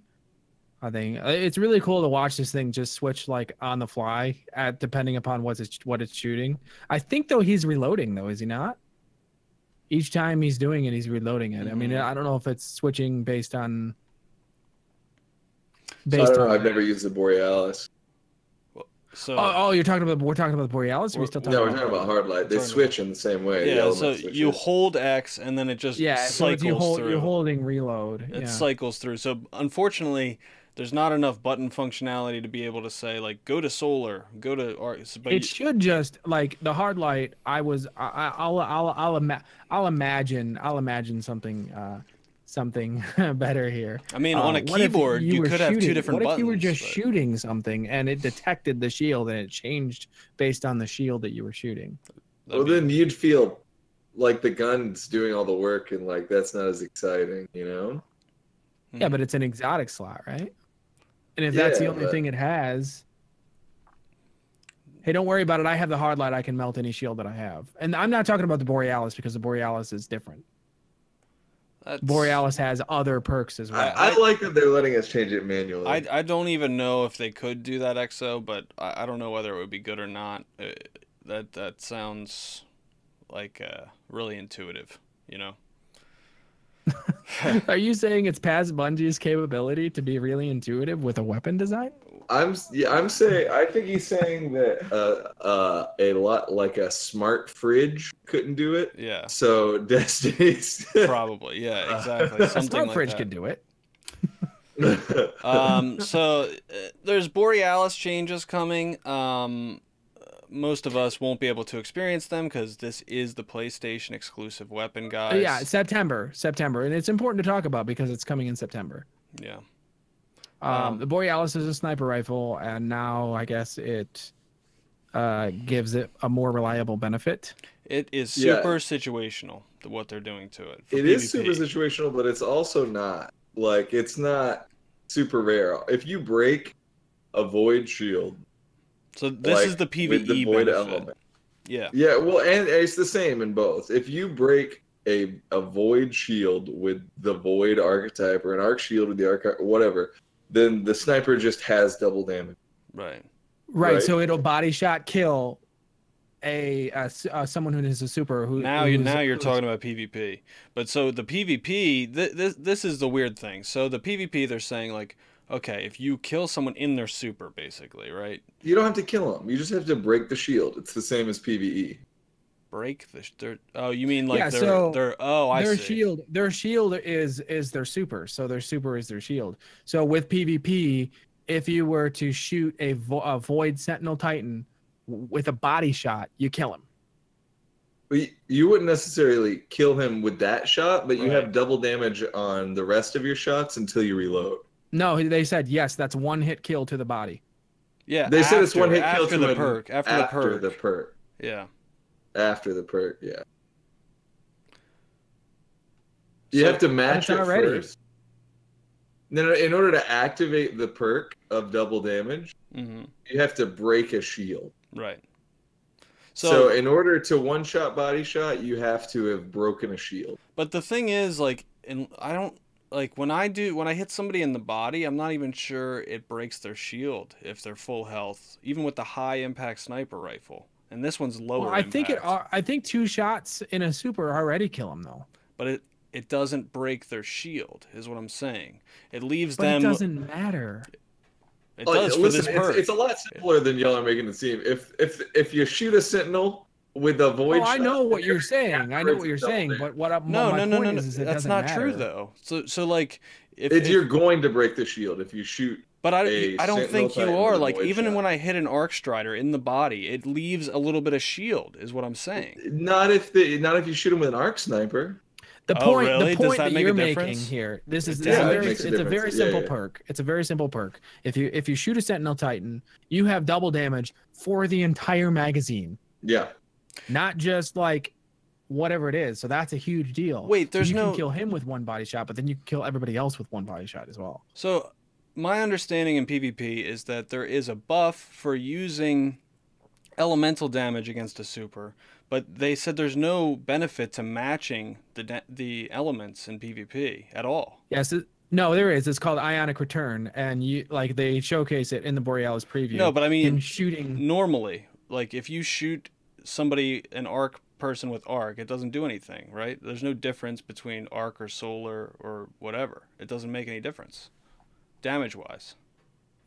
it's really cool to watch this thing just switch like on the fly depending upon what it's shooting. I think though he's reloading though, is he not? Each time he's doing it, he's reloading it. I mean, I don't know if it's switching based on. I don't know. I've never used the Borealis. So we're talking about the Borealis. Or we still talking we're talking about hard light. They switch in the same way. Yeah, so you hold X and then it just cycles through. You're holding reload. It cycles through. So unfortunately, there's not enough button functionality to be able to say like go to solar, go to. It should just like the hard light. I'll imagine something better here. I mean, on a keyboard, you could have 2 different buttons. What if you were just shooting something and it detected the shield and it changed based on the shield that you were shooting? Well, then you'd feel like the gun's doing all the work, and like that's not as exciting, you know? Yeah, but it's an exotic slot, right? And if that's the only thing it has, hey, don't worry about it. I have the hard light. I can melt any shield that I have. And I'm not talking about the Borealis because the Borealis is different. Borealis has other perks as well. I like that they're letting us change it manually. I don't even know if they could do that, XO, but I don't know whether it would be good or not. That sounds like really intuitive, you know? Are you saying it's past Bungie's capability to be really intuitive with a weapon design? I'm saying I think he's saying that a lot like a smart fridge couldn't do it. Yeah. So Destiny's Probably. Yeah, exactly. A Something smart like fridge that. could do it. There's Borealis changes coming. Most of us won't be able to experience them because this is the PlayStation exclusive weapon, guys. Yeah, September, and it's important to talk about because it's coming in September. Yeah. The Borealis is a sniper rifle, and now I guess it gives it a more reliable benefit. It is super situational, what they're doing to it. It is super situational, but it's also not. Like, it's not super rare. If you break a void shield... So this is the PvE with the void benefit. element. Yeah. Yeah, well, and it's the same in both. If you break a void shield with the void archetype or an arc shield with the arc, whatever, then the sniper just has double damage. Right. Right. So it'll body shot kill someone who is a super. Now you're talking about PvP. But so the PvP, this is the weird thing. So the PvP, they're saying like, okay, if you kill someone in their super, basically, right? You don't have to kill them. You just have to break the shield. It's the same as PvE. Break the you mean like their see. Their shield is their super. So their super is their shield. So with PvP, if you were to shoot a void Sentinel Titan with a body shot, you kill him. But you wouldn't necessarily kill him with that shot, but you have double damage on the rest of your shots until you reload. No, they said yes. That's one hit kill to the body. Yeah, they said it's one hit kill to the perk. After the perk. Yeah. After the perk, yeah. You have to match it first. No, in order to activate the perk of double damage, you have to break a shield. Right. So in order to one-shot body shot, you have to have broken a shield. But the thing is, like, I don't like when I hit somebody in the body, I'm not even sure it breaks their shield if they're full health, even with the high impact sniper rifle. And this one's lower. Well, I think 2 shots in a super already kill them though. But it doesn't break their shield, is what I'm saying. It leaves them. It doesn't matter. It does for this perk. It's a lot simpler than y'all are making it seem. If you shoot a sentinel with a void shot, I know what you're saying. I know what you're saying, but my point is it that's doesn't not matter. True though. So like if you're going to break the shield if you shoot. But I don't think you are. Like even shot. When I hit an arc strider in the body, it leaves a little bit of shield, is what I'm saying. Not if you shoot him with an arc sniper. The point really? that you're making here, it's a very simple perk. It's a very simple perk. If you shoot a Sentinel Titan, you have double damage for the entire magazine. Yeah. Not just like whatever it is. So that's a huge deal. Wait, you can kill him with one body shot, but then you can kill everybody else with one body shot as well. So my understanding in PvP is that there is a buff for using elemental damage against a super, but they said there's no benefit to matching the elements in PvP at all. Yes, no, there is. It's called Ionic Return, and they showcase it in the Borealis preview. No, but I mean, shooting normally, like if you shoot somebody, an arc person with arc, it doesn't do anything, right? There's no difference between arc or solar or whatever. It doesn't make any difference, damage-wise.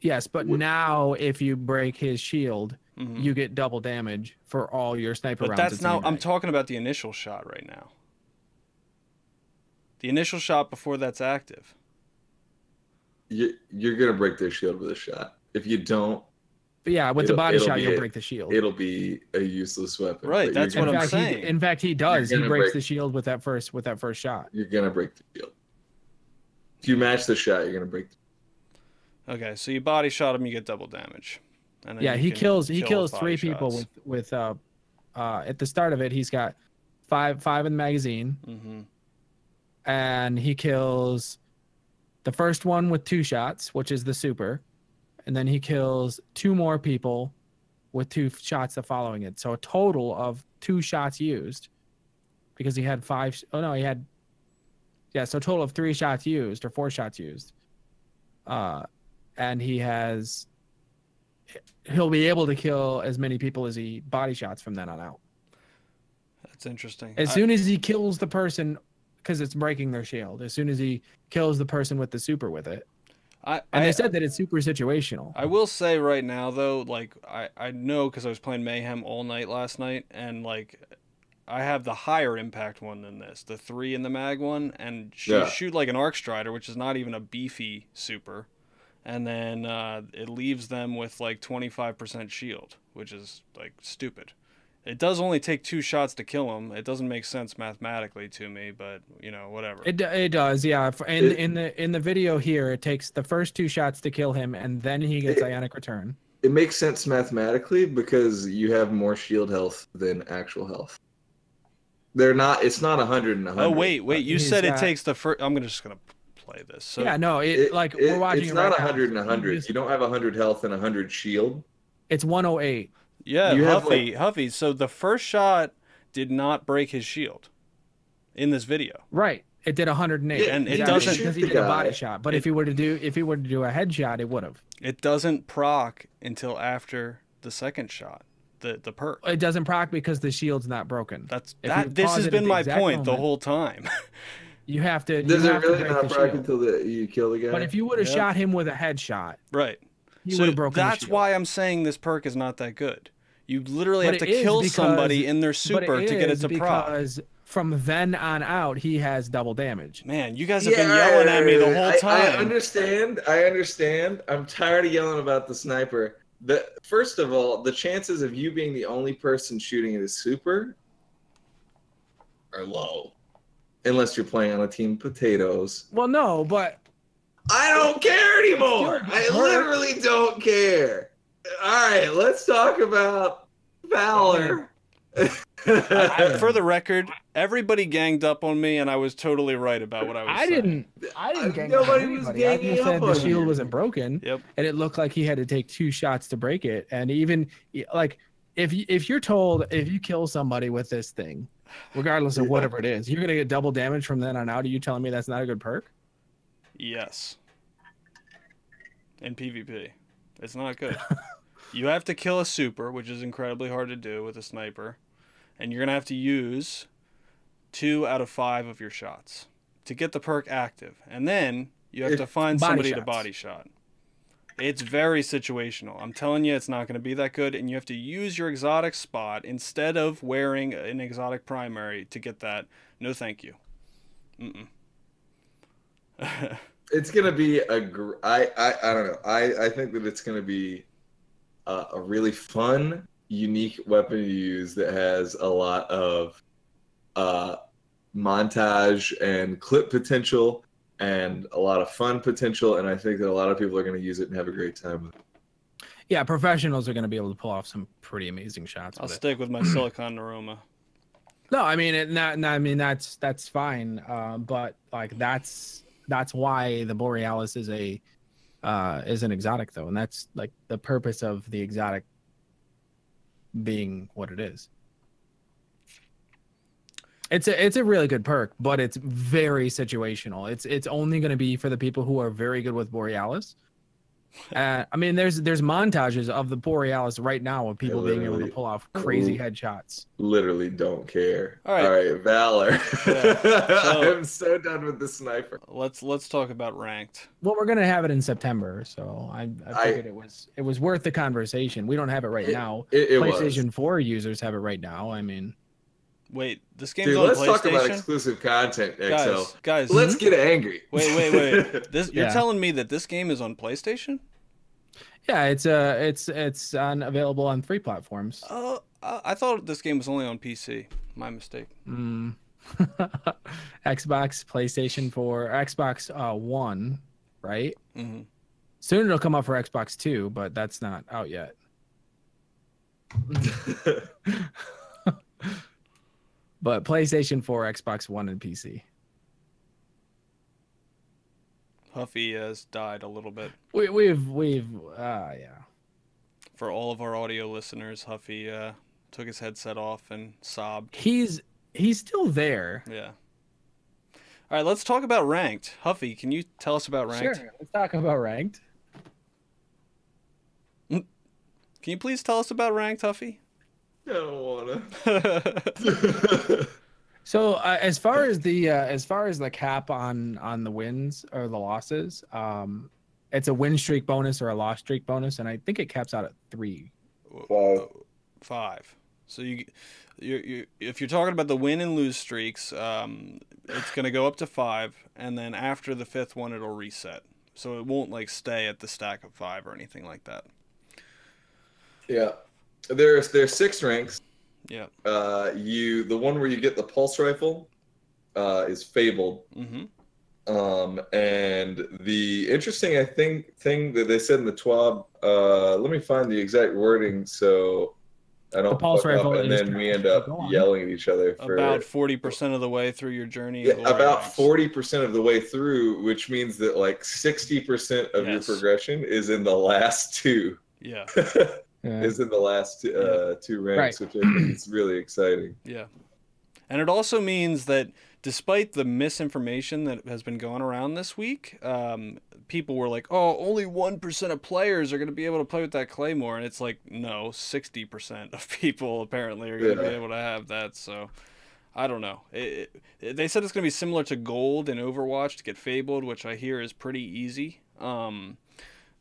Yes, but now if you break his shield, you get double damage for all your sniper rounds. But that's not. I'm talking about the initial shot right now. The initial shot before that's active. You're gonna break their shield with a shot. If you don't, but yeah, with the body shot, you'll break the shield. It'll be a useless weapon. Right, that's what I'm saying. In fact, he does. He breaks the shield with that first shot. You're gonna break the shield. If you match the shot, you're gonna break. Okay, so you body shot him, you get double damage. And then he kills 3 people with at the start of it, he's got five in the magazine, and he kills the first one with 2 shots, which is the super, and then he kills 2 more people with 2 shots of following it. So a total of 2 shots used, because he had 5. Oh no, he had so a total of 3 shots used or 4 shots used, and he'll be able to kill as many people as he body shots from then on out. That's interesting. As soon as he kills the person because it's breaking their shield as soon as he kills the person with the super with it. And they said that it's super situational. I will say right now though, like I know because I was playing Mayhem all night last night, and like I have the higher impact one than this, the 3 in the mag one, and shoot like an Arc Strider, which is not even a beefy super, and then it leaves them with like 25% shield, which is like stupid. It does only take 2 shots to kill him. It doesn't make sense mathematically to me, but you know, whatever. It does, yeah. In the video here, it takes the first 2 shots to kill him, and then he gets Ionic Return. It makes sense mathematically because you have more shield health than actual health. They're not. It's not 100 and 100. Oh wait. You said it takes the first. I'm just gonna play this. So, yeah, no. We're watching. It's it not right 100 now. and 100. You don't have 100 health and 100 shield. It's 108. Yeah, Huffy. So the first shot did not break his shield in this video. Right. It did 108, and it doesn't because he did a body shot. But if he were to do a headshot, it would have. It doesn't proc until after the second shot. The perk. It doesn't proc because the shield's not broken. This has been my point the whole time. You have to. Does it really not proc until you kill the guy? But if you would have shot him with a headshot, right? He would have broken. That's why I'm saying this perk is not that good. You literally have to kill somebody in their super to get it to proc. Because from then on out, he has double damage. Man, you guys have been yelling at me the whole time. I understand. I'm tired of yelling about the sniper. First of all, the chances of you being the only person shooting at his super are low. Unless you're playing on a team potatoes. Well, no, but... I don't care anymore! I literally don't care! Alright, let's talk about Valor. For the record, everybody ganged up on me, and I was totally right about what I was saying. I didn't gang Nobody up was anybody. ganging I just said up the on shield you. wasn't broken. Yep. And it looked like he had to take 2 shots to break it. And even, like, if you're told, if you kill somebody with this thing, regardless of whatever it is, you're going to get double damage from then on out, are you telling me that's not a good perk? Yes. In PvP. It's not good. You have to kill a super, which is incredibly hard to do with a sniper, and you're going to have to use 2 out of 5 of your shots to get the perk active. And then you have to find somebody to body shot. It's very situational. I'm telling you, it's not going to be that good, and you have to use your exotic spot instead of wearing an exotic primary to get that. No, thank you. It's going to be I don't know. I think that it's going to be a really fun, unique weapon to use that has a lot of montage and clip potential and a lot of fun potential, and I think that a lot of people are going to use it and have a great time with it. Yeah, professionals are going to be able to pull off some pretty amazing shots. I'll stick with my Silicon Aroma. No, I mean, that's fine. But like that's why the Borealis is an exotic though, and that's like the purpose of the exotic being what it is. It's a really good perk, but it's very situational. It's only going to be for the people who are very good with Borealis. I mean, there's montages of the Borealis right now of people being able to pull off crazy headshots. Literally don't care. All right, Valor. Yeah. I'm so done with the sniper. Let's talk about ranked. Well, we're gonna have it in September, so I figured it was worth the conversation. We don't have it right now. PlayStation 4 users have it right now. I mean. Wait, this game's Dude, on let's PlayStation? talk about exclusive content, XL. Guys, let's get angry. Wait. You're telling me that this game is on PlayStation? Yeah, it's available on 3 platforms. Oh, I thought this game was only on PC. My mistake. Xbox, PlayStation 4, Xbox One, right? Mm-hmm. Soon it'll come out for Xbox 2, but that's not out yet. But PlayStation 4, Xbox One, and PC. Huffy has died a little bit. We've yeah. For all of our audio listeners, Huffy took his headset off and sobbed. He's still there. Yeah. All right, let's talk about ranked. Huffy, can you tell us about ranked? Sure, let's talk about ranked. Can you please tell us about ranked, Huffy? I don't wanna. So as far as the cap on the wins or the losses, it's a win streak bonus or a loss streak bonus, and I think it caps out at 3. 5. So you if you're talking about the win and lose streaks, it's gonna go up to 5, and then after the 5th one, it'll reset. So it won't like stay at the stack of 5 or anything like that. Yeah, there's 6 ranks. Yeah. The one where you get the pulse rifle is fabled. Mm-hmm. And the interesting thing that they said in the TWAB, let me find the exact wording so I don't pulse fuck up, rifle and is then we end up yelling at each other for about 40% of the way through your journey. Yeah, about 40% of the way through, which means that like 60% of your progression is in the last 2. Yeah. Is in the last 2 ranks, which I think is really exciting. Yeah. And it also means that despite the misinformation that has been going around this week, people were like, oh, only 1% of players are going to be able to play with that Claymore. And it's like, no, 60% of people apparently are going to be able to have that. So I don't know. They said it's going to be similar to Gold in Overwatch to get Fabled, which I hear is pretty easy.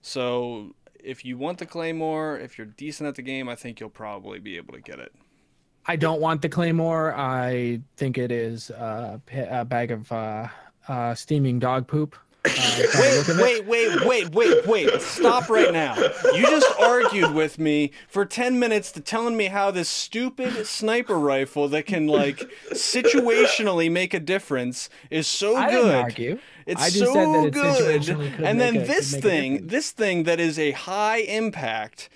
So if you want the Claymore, if you're decent at the game, I think you'll probably be able to get it. I don't want the Claymore. I think it is a bag of steaming dog poop. Wait. Stop right now. You just argued with me for 10 minutes to telling me how this stupid sniper rifle that can, like, situationally make a difference is so good. I didn't argue. It's so good. And then this thing that is a high impact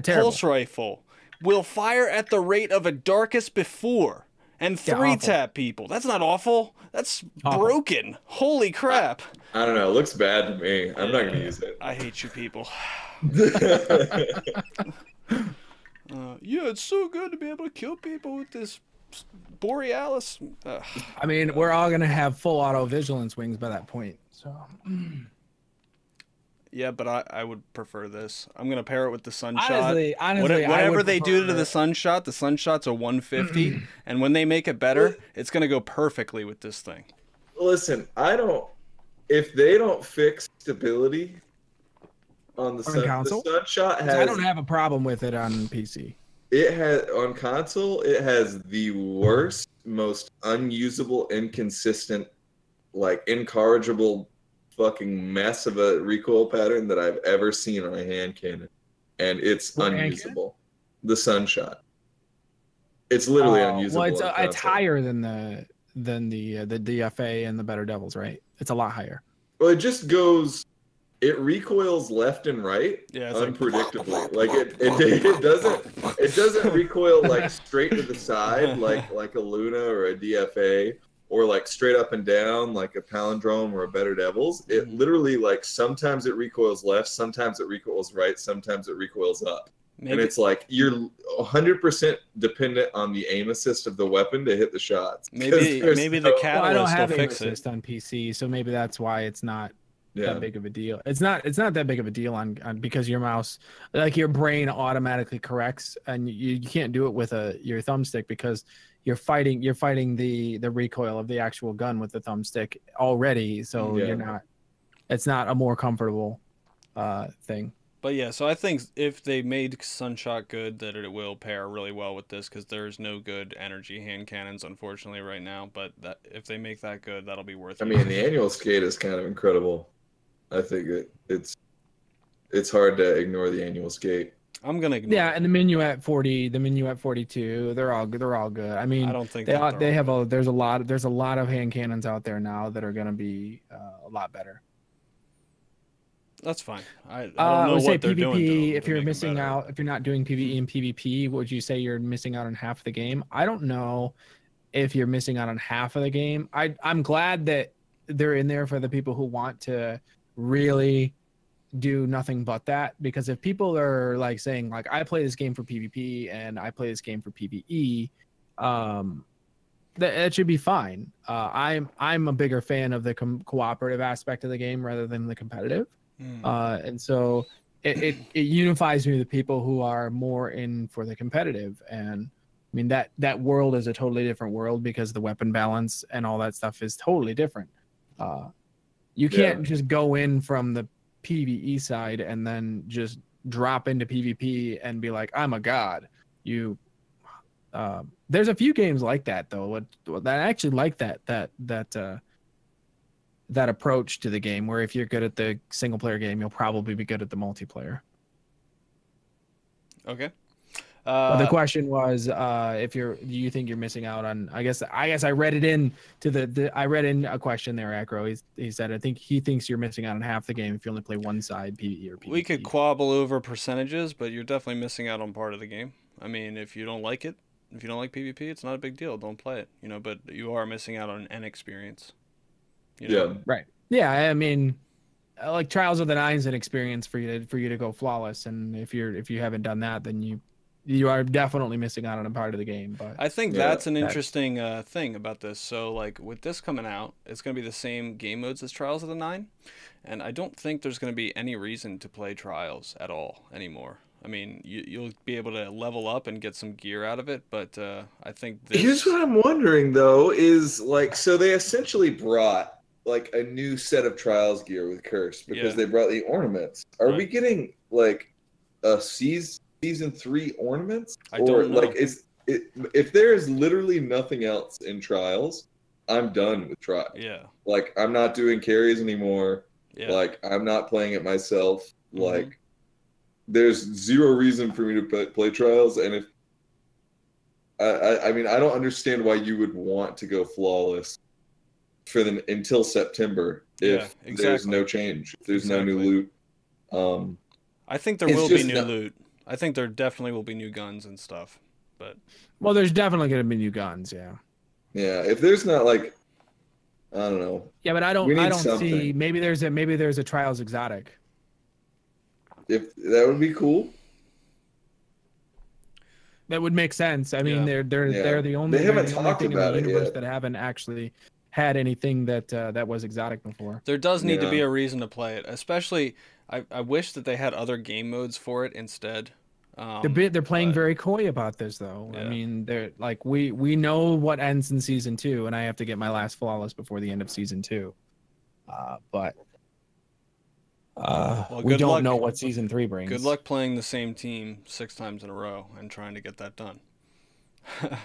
pulse rifle will fire at the rate of a Darkest Before and 3-tap people. That's not awful. That's broken. Holy crap. I don't know. It looks bad to me. I'm not going to use it. I hate you people. It's so good to be able to kill people with this Borealis. I mean, we're all going to have full auto vigilance wings by that point. So... Yeah, but I would prefer this. I'm going to pair it with the Sunshot. Honestly, whatever they do to the Sunshot's a 150. And when they make it better, it's going to go perfectly with this thing. Listen, if they don't fix stability on the Sunshot I don't have a problem with it on PC. On console, it has the worst, most unusable, inconsistent, like incorrigible fucking mess of a recoil pattern that I've ever seen on a hand cannon, and it's unusable. The Sunshot, it's literally unusable. Well, it's higher than the DFA and the Better Devils, right? It's a lot higher. Well, it recoils left and right, unpredictably. Like it doesn't recoil like straight to the side like a Luna or a DFA. Or like straight up and down, like a Palindrome or a Better Devils. It literally, like, sometimes it recoils left, sometimes it recoils right, sometimes it recoils up. And it's like you're 100% dependent on the aim assist of the weapon to hit the shots. Maybe the catalyst will fix it. I don't have aim assist on PC, so maybe that's why it's not that big of a deal. It's not that big of a deal on because your mouse, like your brain automatically corrects, and you can't do it with your thumbstick because you're fighting the recoil of the actual gun with the thumbstick already, so it's not a more comfortable thing. But yeah, so I think if they made Sunshot good, that it will pair really well with this, because there's no good energy hand cannons, unfortunately, right now. But if they make that good, that'll be worth it. I mean, the annual skate is kind of incredible. I think it's hard to ignore the annual skate. I'm gonna ignore. Yeah, and the Minuet 40, the Minuet 42, they're all good. I mean, I don't think there's a lot of hand cannons out there now that are gonna be a lot better. That's fine. I don't know what they're PvP, doing. Though, if you're missing out, if you're not doing PvE and PvP, would you say you're missing out on half the game? I don't know if you're missing out on half of the game. I'm glad that they're in there for the people who want to really do nothing but that, because if people are like saying like I play this game for PvP and I play this game for PvE, that should be fine. I'm a bigger fan of the cooperative aspect of the game rather than the competitive, and so it unifies me with the people who are more in for the competitive, and I mean, that world is a totally different world because the weapon balance and all that stuff is totally different. You can't just go in from the PvE side and then just drop into PvP and be like, I'm a god. There's a few games like that though that I actually like that approach to the game, where if you're good at the single player game, you'll probably be good at the multiplayer. Okay. But the question was, do you think you're missing out on? I guess I read it in to I read in a question there, Acro. He said I think he thinks you're missing out on half the game if you only play one side, PvE or PvP. We could quabble over percentages, but you're definitely missing out on part of the game. I mean, if you don't like it, if you don't like PvP, it's not a big deal. Don't play it, but you are missing out on an experience. Yeah. Right. Yeah. I mean, like Trials of the Nine's an experience for you to go flawless, and if you haven't done that, then you are definitely missing out on a part of the game. But I think that's an interesting thing about this. So, like, with this coming out, it's going to be the same game modes as Trials of the Nine, and I don't think there's going to be any reason to play Trials at all anymore. I mean, you'll be able to level up and get some gear out of it, but I think Here's what I'm wondering, though, is, like, so they essentially brought, like, a new set of Trials gear with Curse because they brought the ornaments. Are we getting, like, a Season 3 ornaments? I don't know. Like, if there is literally nothing else in Trials, I'm done with Trials. Yeah. Like, I'm not doing carries anymore. Yeah. Like, I'm not playing it myself. Like, there's zero reason for me to play Trials, and if I mean, I don't understand why you would want to go flawless for until September if there's no change, if there's no new loot. I think there will be new loot. I think there definitely will be new guns and stuff, but there's definitely going to be new guns. Yeah. Yeah. If there's not, like, I don't know. Yeah, but I don't see. Maybe there's a Trials exotic. If that would be cool. That would make sense. I mean, they're the only they haven't talked thing about in the universe yet. that haven't actually had anything that was exotic before. There does need to be a reason to play it, especially. I wish that they had other game modes for it instead. They're playing very coy about this, though. Yeah. I mean, they're like, we know what ends in season 2, and I have to get my last flawless before the end of season 2. But we don't know what season 3 brings. Good luck playing the same team 6 times in a row and trying to get that done.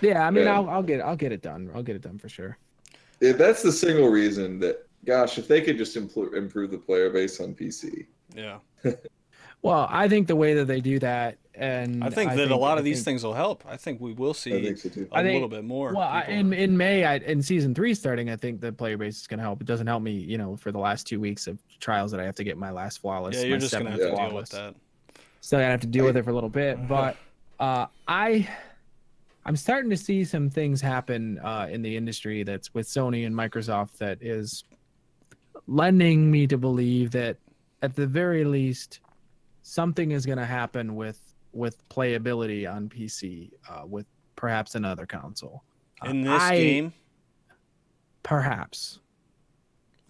Yeah, I mean, I'll get it done. I'll get it done for sure. If that's the single reason that, gosh, if they could just improve the player base on PC. Yeah. Well, I think the way that they do that, and I think a lot of these things will help. I think we will see a little bit more. Well, in May, in season 3 starting, I think the player base is going to help. It doesn't help me, for the last 2 weeks of Trials that I have to get my last flawless. Yeah, you're just going to have to deal with that. Still going to have to deal with it for a little bit, but I'm starting to see some things happen in the industry that's with Sony and Microsoft that is lending me to believe that at the very least something is going to happen with playability on PC with perhaps another console. In this game? Perhaps.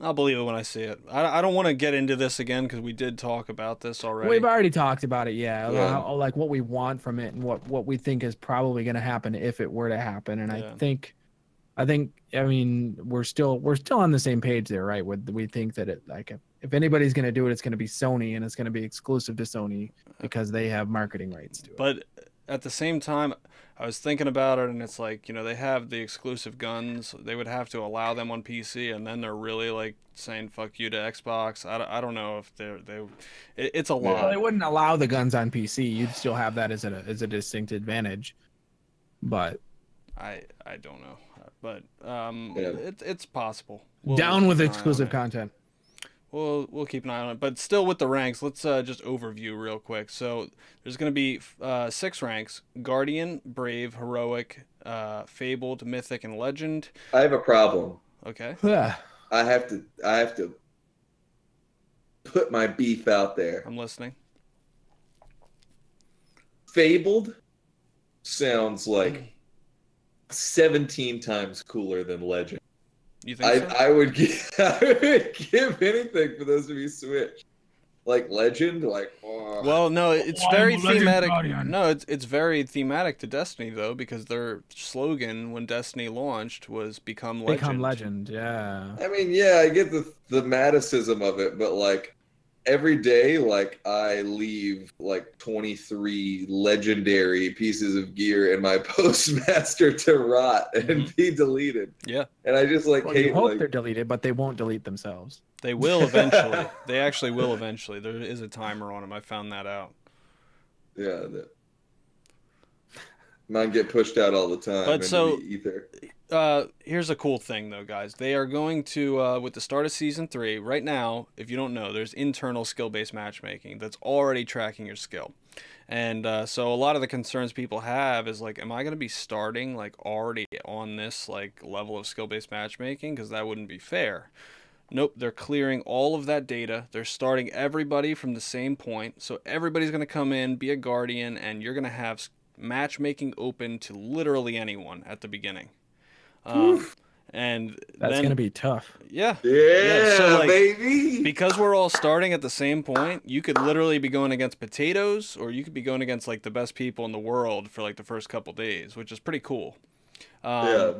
I'll believe it when I see it. I don't want to get into this again because we did talk about this already. We've already talked about it, like what we want from it and what we think is probably going to happen if it were to happen. And I think, I mean, we're still on the same page there, right? We think that if anybody's going to do it, it's going to be Sony, and it's going to be exclusive to Sony because they have marketing rights to it. But at the same time, I was thinking about it, and it's like, they have the exclusive guns. They would have to allow them on PC, and then they're really like saying "fuck you" to Xbox. I don't know if it's a lot. Well, they wouldn't allow the guns on PC. You'd still have that as a distinct advantage. But I don't know. But it's possible. Down with exclusive content. We'll keep an eye on it. But still with the ranks, let's just overview real quick. So there's going to be 6 ranks: Guardian, Brave, Heroic, Fabled, Mythic, and Legend. I have a problem. Okay. I have to put my beef out there. I'm listening. Fabled sounds like 17 times cooler than Legend. You think so? I would give anything for those to be switched. like legend, like. Oh. Well, no, it's Oh, very I'm a legend thematic. guardian. No, it's very thematic to Destiny though, because their slogan when Destiny launched was "Become Legend." Become legend, yeah. I mean, yeah, I get the thematicism of it, but like every day, like I leave like 23 legendary pieces of gear in my postmaster to rot and be deleted. Yeah, And I just like Well, hate you hope like they're deleted, but they won't delete themselves. they will eventually. They actually will eventually. There is a timer on them. I found that out. yeah, mine get pushed out all the time But into so, the ether. here's a cool thing though, guys. They are going to with the start of season 3. Right now, if you don't know, there's internal skill-based matchmaking that's already tracking your skill. And so a lot of the concerns people have is like, am I going to be starting like already on this like level of skill-based matchmaking? Because that wouldn't be fair. Nope, they're clearing all of that data. They're starting everybody from the same point. So everybody's going to come in, be a guardian, and you're going to have matchmaking open to literally anyone at the beginning. And That's then, gonna be tough. yeah. Yeah, So, like, baby. because we're all starting at the same point, you could literally be going against potatoes, or you could be going against like the best people in the world for like the first couple days, which is pretty cool. Yeah.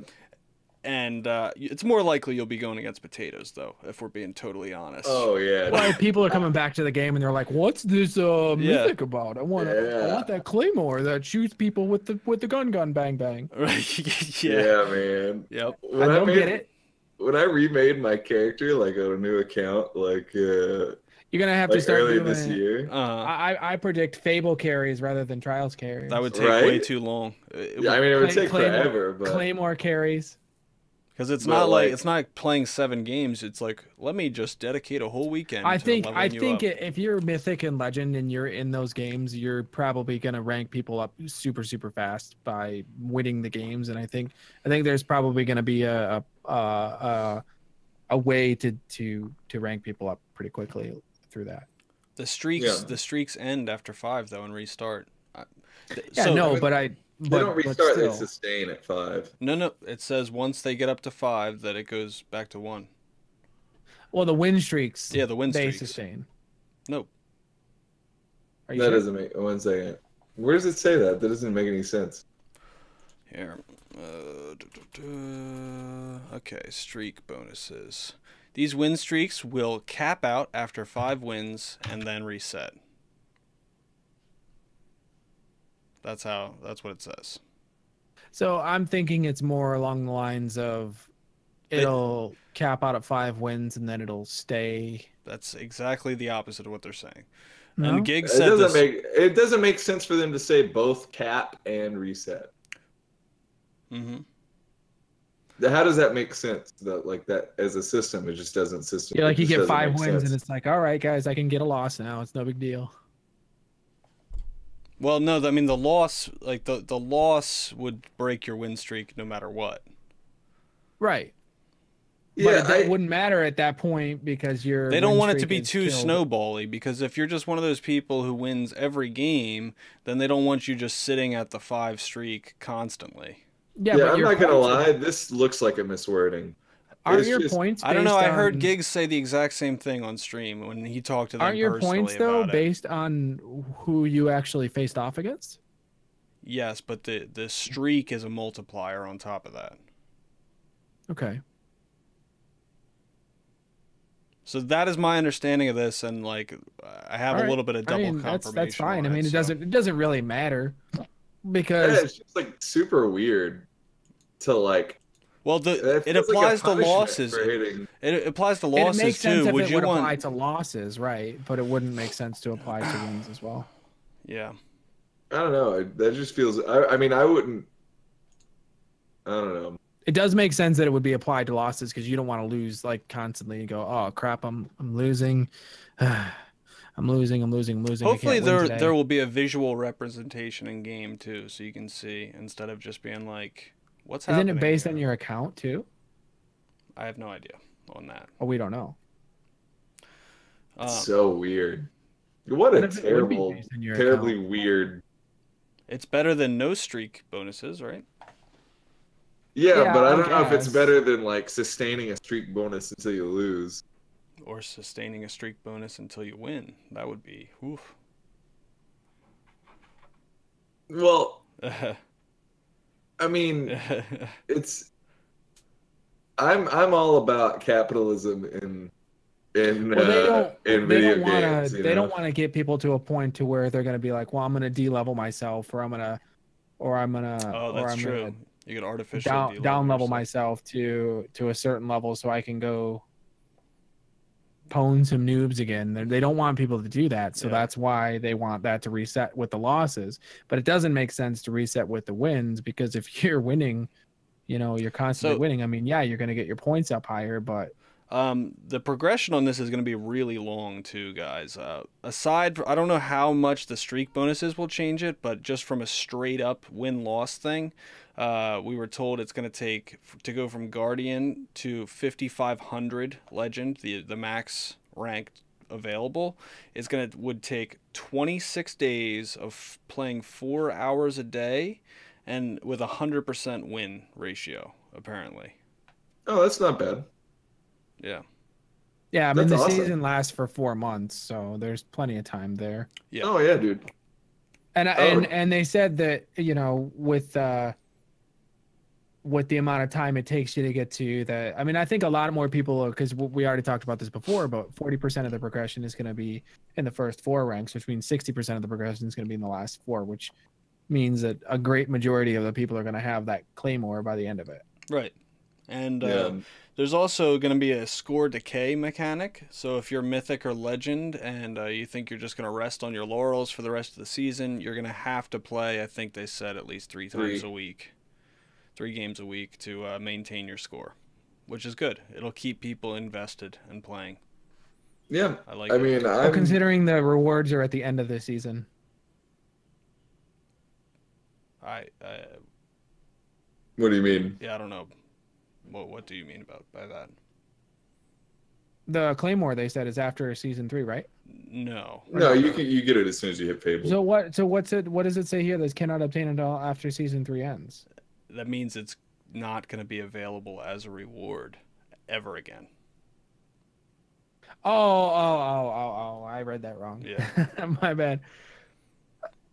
And it's more likely you'll be going against potatoes, though, if we're being totally honest. Oh yeah. Well, people are coming back to the game and they're like, "What's this mythic about? I want that claymore that shoots people with the gun bang bang." Right? Yeah, man. Yep. When I don't made, get it. When I remade my character, like on a new account, like You're gonna have to like start earlier doing this year. I predict Fable carries rather than Trials carries. That would take Right? way too long. Yeah, I mean, it would take forever, but Claymore carries. Because it's But, not like like- it's not playing 7 games. It's like, let me just dedicate a whole weekend. I to think leveling you up. if you're Mythic and Legend and you're in those games, you're probably gonna rank people up super fast by winning the games. And I think there's probably gonna be a way to rank people up pretty quickly through that. The streaks Yeah. the streaks end after 5 though and restart. Yeah, So- no, but they don't but restart. They still. sustain at 5. No. It says once they get up to 5 that it goes back to 1. Well, the win streaks. Yeah, the win they streaks. sustain. Nope. Are you That sure? doesn't make 1 second. Where does it say that? That doesn't make any sense. Here. Okay, streak bonuses. These win streaks will cap out after 5 wins and then reset. That's what it says. So I'm thinking it's more along the lines of it'll cap out at 5 wins and then it'll stay. That's exactly the opposite of what they're saying. No? And Gig It said doesn't this. it doesn't make sense for them to say both cap and reset. Mm-hmm. How does that make sense? That like that as a system, it just doesn't system. Yeah, like it you just get doesn't 5 make wins sense. and it's like, all right, guys, I can get a loss now. It's no big deal. Well, no, I mean the loss, like the loss would break your win streak no matter what. Right. Yeah, But it wouldn't matter at that point because you're. They don't want it to be too snowbally, because if you're just one of those people who wins every game, then they don't want you just sitting at the 5 streak constantly. Yeah, yeah, but I'm your not gonna points lie. This looks like a miswording. Aren't It's your just- points? I don't know. I based heard on- Giggs say the exact same thing on stream when he talked to them Aren't your personally points though about it. based on who you actually faced off against? Yes, but the streak is a multiplier on top of that. Okay. So that is my understanding of this, and like I have All a right. little bit of double That's confirmation. fine. I on mean, it it so- doesn't really matter Yeah, because it's just like super weird to like. Well, it applies to losses. It applies to it losses makes sense too. if Would it you would want? apply to losses, right? But it wouldn't make sense to apply to wins as well. Yeah. I don't know. That just feels. I mean, I wouldn't. I don't know. It does make sense that it would be applied to losses because you don't want to lose like constantly and go, oh crap, I'm losing, I'm losing. I Hopefully can't win today." there will be a visual representation in game too, so you can see instead of just being like, "What's Isn't happening?" it based here? on your account too? I have no idea on that. Oh, we don't know. So weird. What What a if it would be terrible, based on your terribly account? weird. It's better than no streak bonuses, right? Yeah, Yeah, but I I don't know if it's guess. better than like sustaining a streak bonus until you lose. Or sustaining a streak bonus until you win. That would be, oof. Well, I mean, it's I'm all about capitalism Well, in they video don't want games, to you they know? don't want to get people to a point to where they're going to be like, well, I'm going to de-level myself, or Oh, that's I'm true. going You could to artificially de-level level yourself. myself to a certain level so I can go pwn some noobs again. They don't want people to do that, so Yeah. that's why they want that to reset with the losses. But it doesn't make sense to reset with the wins, because if you're winning, you're constantly So winning. I mean, yeah, you're going to get your points up higher, but the progression on this is going to be really long too, guys. I don't know how much the streak bonuses will change it, but just from a straight up win-loss thing, we were told it's going to take to go from Guardian to 5,500 Legend, the max rank available, would take 26 days of playing 4 hours a day, and with 100% win ratio apparently. Oh, that's not bad. Yeah. yeah, I mean That's the awesome. season lasts for 4 months, so there's plenty of time there. Yeah. Oh yeah, dude. And they said that with the amount of time it takes you to get to the, I mean, I think a lot more people, because we already talked about this before, but 40% of the progression is going to be in the first 4 ranks, which means 60% of the progression is going to be in the last 4, which means that a great majority of the people are going to have that claymore by the end of it. Right. And Yeah. there's also going to be a score decay mechanic. So if you're mythic or legend and you think you're just going to rest on your laurels for the rest of the season, you're going to have to play, I think they said, at least 3 times a week. 3 games a week to maintain your score, which is good. It'll keep people invested and playing. Yeah. I like I it. mean, Well, considering the rewards are at the end of the season. What do you mean? Yeah, I don't know. What do you mean by that? The claymore, they said, is after season 3, right? No. No, you get it as soon as you hit Fable. So what does it say here? This cannot obtain until after season 3 ends. That means it's not going to be available as a reward ever again. Oh, I read that wrong. Yeah. My bad.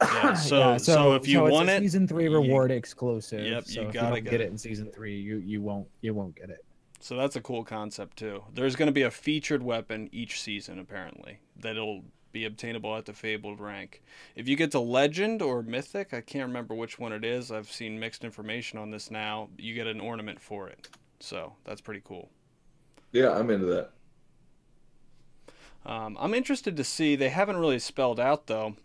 Yeah, so if you want it's a it, season 3 reward exclusive. Yep, so you if gotta you don't get it in season 3, you won't get it. So that's a cool concept too. There's going to be a featured weapon each season apparently that'll be obtainable at the Fabled rank. If you get to Legend or Mythic, I can't remember which one it is. I've seen mixed information on this now. You get an ornament for it. So that's pretty cool. Yeah, I'm into that. I'm interested to see, they haven't really spelled out though,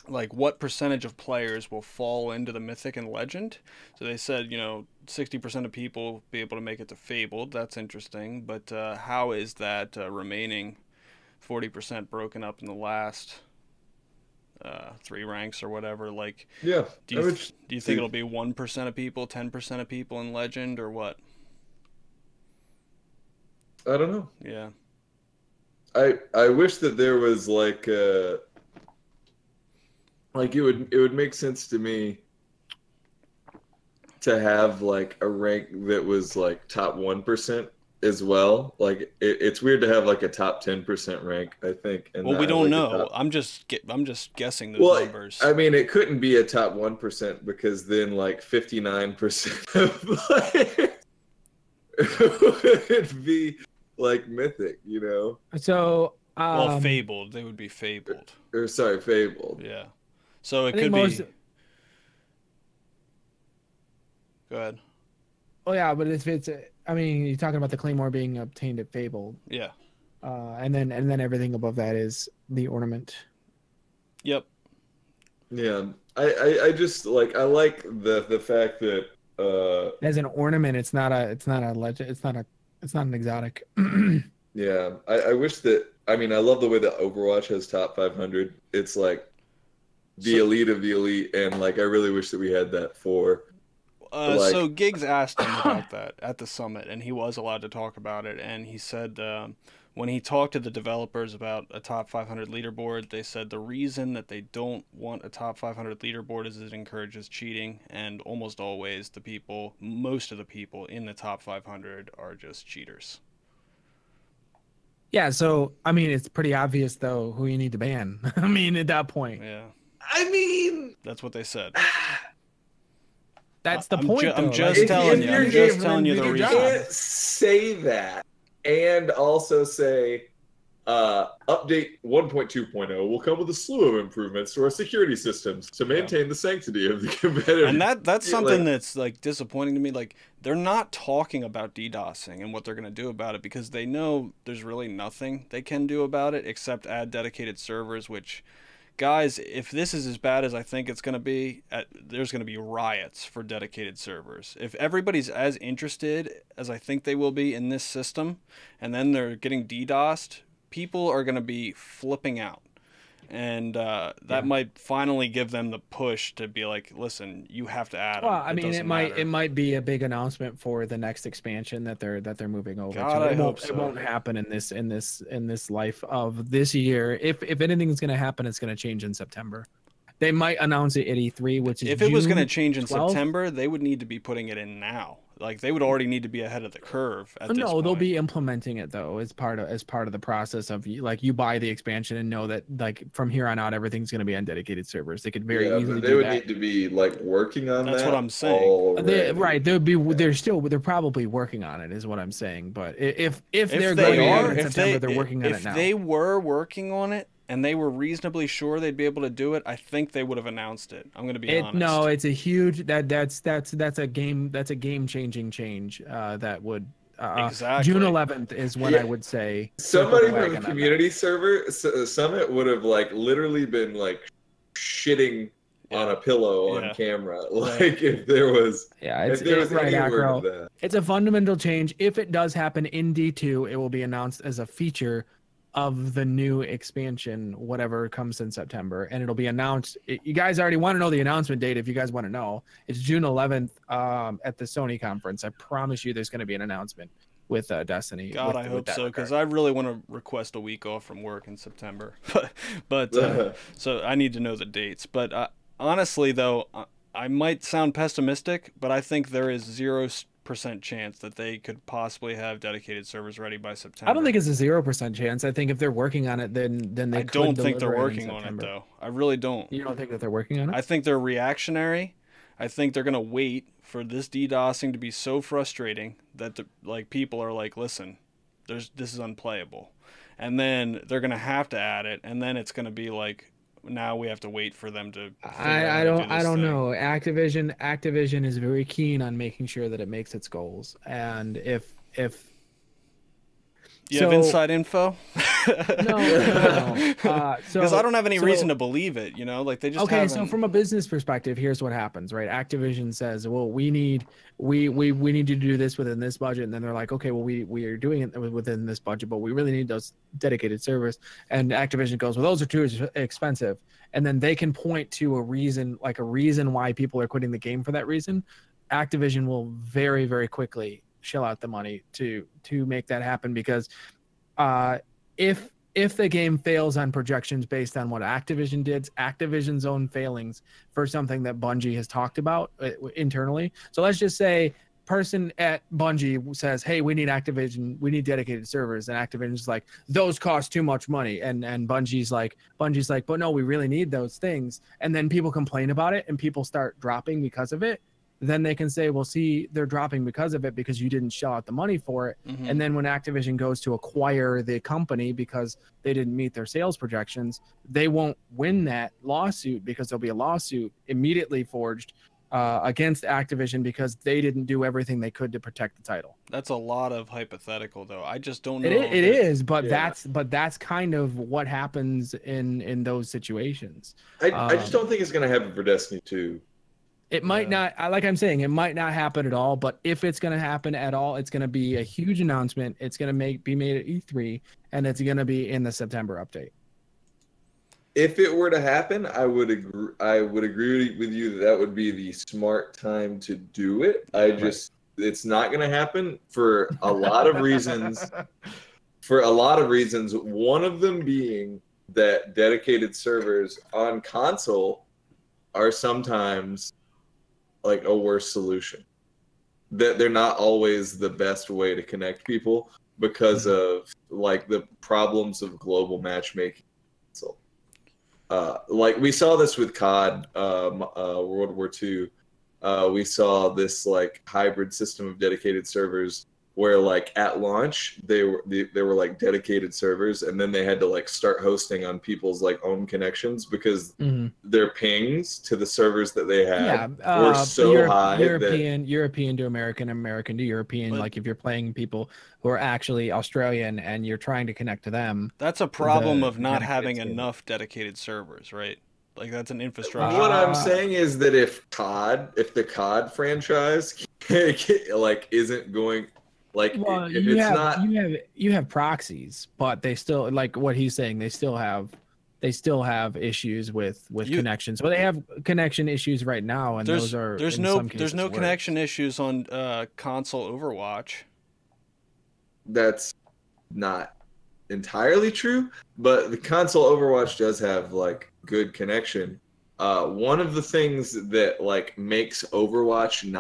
like what percentage of players will fall into the Mythic and Legend. So they said, 60% of people will be able to make it to Fabled. That's interesting. But how is that remaining 40% broken up in the last 3 ranks or whatever? Like, Yeah. do you think it'll be 1% of people, 10% of people in Legend, or what? I don't know. Yeah. I wish that there was like it would make sense to me to have like a rank that was like top 1% as well. Like it's weird to have like a top 10% rank, I think. And Well, we not don't like know. I'm just guessing those well, numbers. I mean, it couldn't be a top 1% because then like 59% of players would be like mythic, So well, Fabled. They would be Fabled. Or sorry, Fabled. Yeah. So it I think could most, be. Go ahead. Oh yeah, but if it's, I mean, you're talking about the claymore being obtained at Fable. Yeah. And then everything above that is the ornament. Yep. Yeah, I just like I like the fact that as an ornament, it's not a legend, it's not an exotic. Yeah, I wish that, I mean, I love the way that Overwatch has top 500. It's like the elite of the elite, and like I really wish that we had that for so Giggs asked him about that at the summit, and he was allowed to talk about it. And he said when he talked to the developers about a top 500 leaderboard, they said the reason that they don't want a top 500 leaderboard is it encourages cheating, and almost always most of the people in the top 500 are just cheaters. Yeah, so I mean, it's pretty obvious though who you need to ban. I mean, at that point, Yeah, I mean, that's what they said. that's the point. I'm though. just Like, telling if you. you're I'm just for telling them you to the do their reason. job. can't say that and also say update 1.2.0 will come with a slew of improvements to our security systems to maintain the sanctity of the competitive. And that's Yeah, something like, that's like disappointing to me. Like they're not talking about DDoSing and what they're going to do about it because they know there's really nothing they can do about it except add dedicated servers. Which, guys, if this is as bad as I think it's going to be, there's going to be riots for dedicated servers. If everybody's as interested as I think they will be in this system, and then they're getting DDoSed, people are going to be flipping out. And that might finally give them the push to be like, listen, you have to add them. well, I mean, doesn't it matter. might be a big announcement for the next expansion that they're moving over God, to. I hope so. It won't happen in this life of this year. If anything's going to happen, it's going to change in September. They might announce it at E3, which is If it was going to June change in 12th. September, they would need to be putting it in now. Like they would already need to be ahead of the curve at this No, point. they'll be implementing it though as part of the process of like you buy the expansion and know that like from here on out everything's going to be on dedicated servers. They could very yeah, easily but they do would that. need to be like working on That's that. what I'm saying. They're probably working on it is what I'm saying. But if they're they going are, in September, they're working on it now. If they were working on it and they were reasonably sure they'd be able to do it, I think they would have announced it. I'm going to be honest. No, it's a huge that's a game changing change that would Exactly. June 11th is when I would say somebody circle the from wagon the on community server summit would have like literally been like shitting on a pillow on camera, like if there was it's any right, word Acro. of that. It's a fundamental change. If it does happen in D2, it will be announced as a feature of the new expansion, whatever comes in September, and it'll be announced. You guys already want to know the announcement date. If you guys want to know, it's June 11th at the Sony conference. I promise you, there's going to be an announcement with Destiny. God, I hope so, because I really want to request a week off from work in September. but so I need to know the dates. But honestly, though, I might sound pessimistic, but I think there is 0% chance that they could possibly have dedicated servers ready by September. I don't think it's a 0% chance. I think if they're working on it, then they. I don't think they're working on it though. I really don't. You don't think that they're working on it? I think they're reactionary. I think they're gonna wait for this DDoSing to be so frustrating that people are like, listen, this is unplayable, and then they're gonna have to add it, and then it's gonna be like, now we have to wait for them to. I don't know. Activision is very keen on making sure that it makes its goals, and if you have inside info? No. Because I don't have any reason to believe it. Like they just okay. So from a business perspective, here's what happens, right? Activision says, "Well, we need you to do this within this budget," and then they're like, "Okay, well, we are doing it within this budget, but we really need those dedicated servers." And Activision goes, "Well, those are too expensive," and then they can point to a reason why people are quitting the game for that reason. Activision will very, very quickly shell out the money to make that happen, because if the game fails on projections based on what Activision did, Activision's own failings for something that Bungie has talked about internally. So let's just say person at Bungie says, "Hey, we need dedicated servers," and Activision's like, "Those cost too much money," and Bungie's like, "But no, we really need those things," and then people complain about it and people start dropping because of it. Then they can say, well, see, they're dropping because of it because you didn't shell out the money for it. Mm-hmm. And then when Activision goes to acquire the company because they didn't meet their sales projections, they won't win that lawsuit because there'll be a lawsuit immediately forged against Activision because they didn't do everything they could to protect the title. That's a lot of hypothetical, though. I just don't know. It is, but that's kind of what happens in those situations. I just don't think it's going to happen for Destiny 2. It might not, like I'm saying, it might not happen at all, but if it's going to happen at all, it's going to be a huge announcement. It's going to be made at E3, and it's going to be in the September update. If it were to happen, I would agree with you that would be the smart time to do it. It's not going to happen for a lot of reasons. One of them being that dedicated servers on console are sometimes like a worse solution. That they're not always the best way to connect people. because of like the problems of global matchmaking. So, like we saw this with COD, World War II. We saw this like hybrid system of dedicated servers where like at launch they were like dedicated servers, and then they had to like start hosting on people's like own connections because their pings to the servers that they had were so high European to American, American to European. But, like if you're playing people who are actually Australian and you're trying to connect to them, that's a problem of not having enough dedicated servers, right? Like that's an infrastructure. What I'm saying is that if the COD franchise like isn't going. Like, well, if it's not, you have proxies, but they still, like what he's saying, they still have issues with connections. Well, they have connection issues right now, and there's no connection issues on console Overwatch. That's not entirely true, but the console Overwatch does have like good connection. One of the things that like makes Overwatch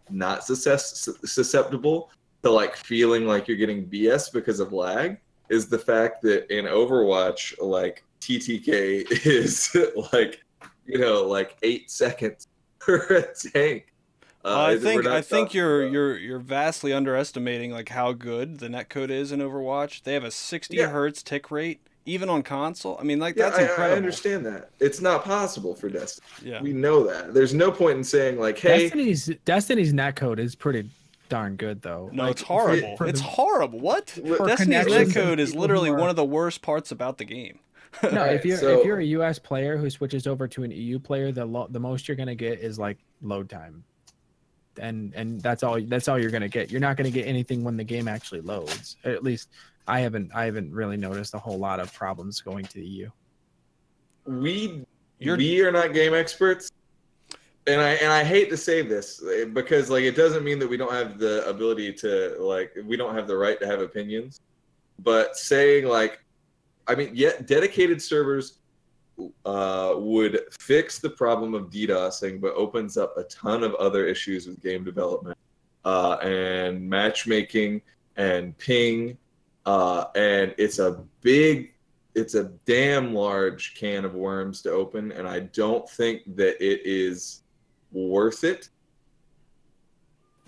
not susceptible to like feeling like you're getting BS because of lag is the fact that in Overwatch, like TTK is like, like 8 seconds per a tank. I think you're vastly underestimating like how good the netcode is in Overwatch. They have a 60 hertz tick rate even on console. I mean, like that's incredible. I understand that. It's not possible for Destiny. Yeah, we know that. There's no point in saying like, hey, Destiny's netcode is pretty darn good though. No, like, it's horrible. It's horrible. What? Destiny's netcode is literally one of the worst parts about the game. No, if you're a US player who switches over to an EU player, the most you're gonna get is like load time, and that's all you're gonna get. You're not gonna get anything when the game actually loads. At least I haven't really noticed a whole lot of problems going to the EU. We are not game experts. And I hate to say this because like it doesn't mean that we don't have the ability to like we don't have the right to have opinions, but saying like, I mean, dedicated servers would fix the problem of DDoSing, but opens up a ton of other issues with game development and matchmaking and ping, and it's a damn large can of worms to open, and I don't think that it is worth it.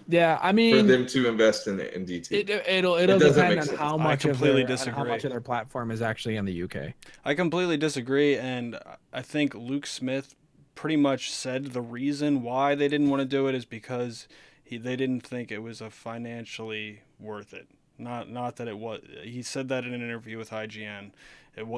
Yeah, I mean, for them to invest in DT. It'll depend on how much of their platform is actually in the UK. I completely disagree, and I think Luke Smith pretty much said the reason why they didn't want to do it is because they didn't think it was financially worth it. Not that it was. He said that in an interview with IGN.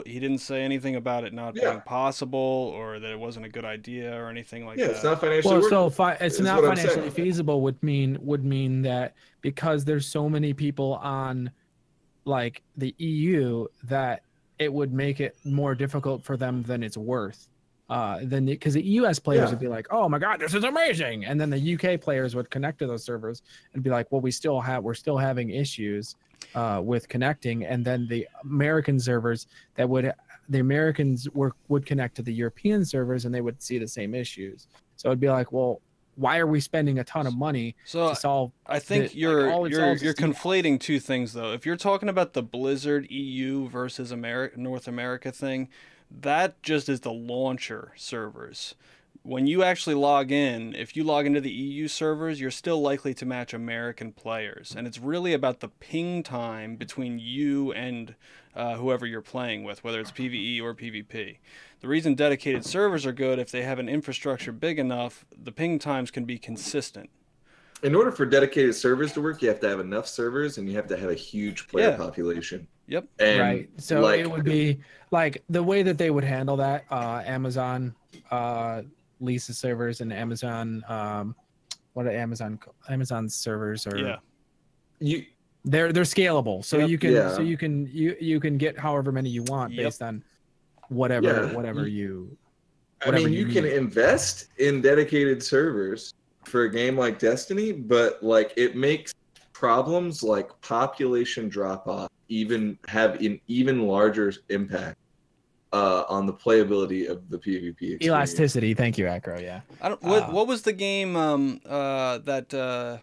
He didn't say anything about it not being possible or that it wasn't a good idea or anything like that. Yeah, it's not financially it's not financially feasible would mean that because there's so many people on like the EU that it would make it more difficult for them than it's worth. Because the US players would be like, "Oh my God, this is amazing," and then the UK players would connect to those servers and be like, "Well, we're still having issues with connecting," and then the American servers would connect to the European servers and they would see the same issues. So it'd be like, well, why are we spending a ton of money to solve? I think you're conflating two things though. If you're talking about the Blizzard EU versus North America thing, that just is the launcher servers. When you actually log in, if you log into the EU servers, you're still likely to match American players. And it's really about the ping time between you and whoever you're playing with, whether it's PvE or PvP. The reason dedicated servers are good, if they have an infrastructure big enough, the ping times can be consistent. In order for dedicated servers to work, you have to have enough servers and you have to have a huge player population. Yep. And right. So it would be like the way that they would handle that, Amazon leases servers and Amazon Amazon servers are they're scalable. So you can get however many you want based on whatever you can invest in dedicated servers for a game like Destiny, but like it makes problems like population drop off have an even larger impact on the playability of the PvP experience. Elasticity. Thank you, Acro. Yeah. What was the game that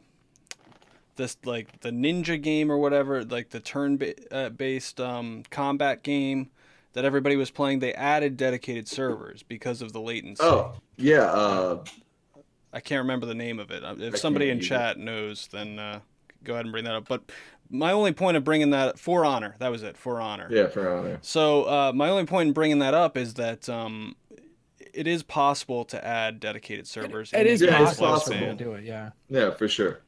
this like the ninja game or whatever, like the based combat game that everybody was playing, they added dedicated servers because of the latency. Oh, yeah. I can't remember the name of it. If I somebody can't in either. chat knows, then go ahead and bring that up. But my only point of bringing that For Honor, that was it, For Honor. Yeah, for honor. So my only point in bringing that up is that it is possible to add dedicated servers. It is Yeah, it's possible possible. to do it. Yeah. Yeah, for sure.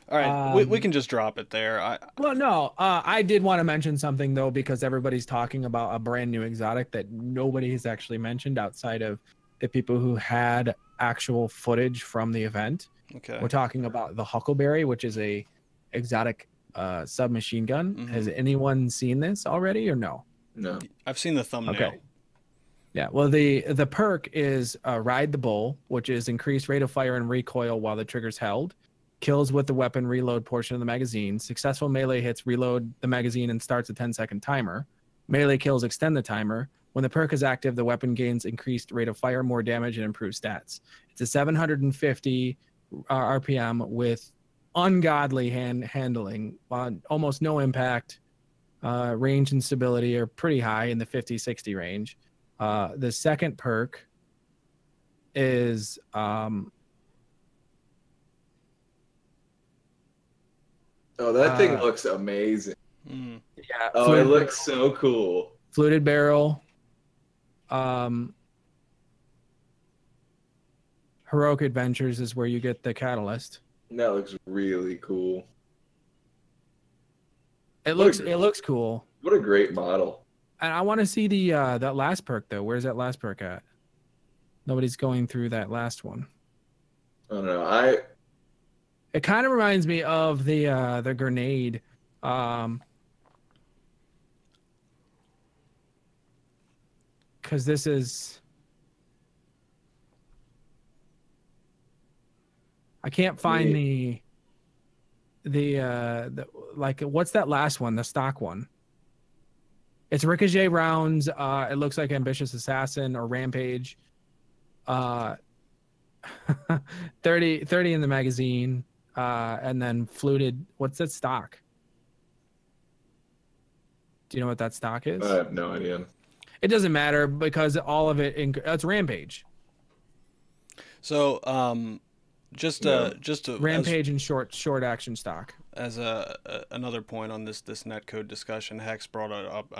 All right, we can just drop it there. Well, no, I did want to mention something though, because everybody's talking about a brand new exotic that nobody has actually mentioned outside of the people who had actual footage from the event. Okay. We're talking about the Huckleberry, which is a exotic submachine gun. Mhm. Has anyone seen this already or no? No. I've seen the thumbnail. Okay. Yeah, well, the perk is Ride the Bull, which is increased rate of fire and recoil while the trigger's held. Kills with the weapon reload portion of the magazine. Successful melee hits reload the magazine and starts a 10-second timer. Melee kills extend the timer. When the perk is active, the weapon gains increased rate of fire, more damage, and improved stats. It's a 750 RPM with ungodly handling, almost no impact. Range and stability are pretty high in the 50-60 range. The second perk is Oh, that thing looks amazing. Mm. yeah, Oh, it looks so cool. fluted barrel. Heroic Adventures is where you get the catalyst. That looks really cool. It looks cool. What a great model. And I want to see the that last perk though. Where's that last perk at? Nobody's going through that last one. I don't know. It kind of reminds me of the grenade. Because this is. I can't find the like what's that last one? The stock one. It's ricochet rounds. It looks like Ambitious Assassin or Rampage. 30 in the magazine. And then fluted. What's that stock? Do you know what that stock is? I have no idea. It doesn't matter because all of it. It's Rampage. So just to Rampage and short action stock. As another point on this netcode discussion, Hex brought it up.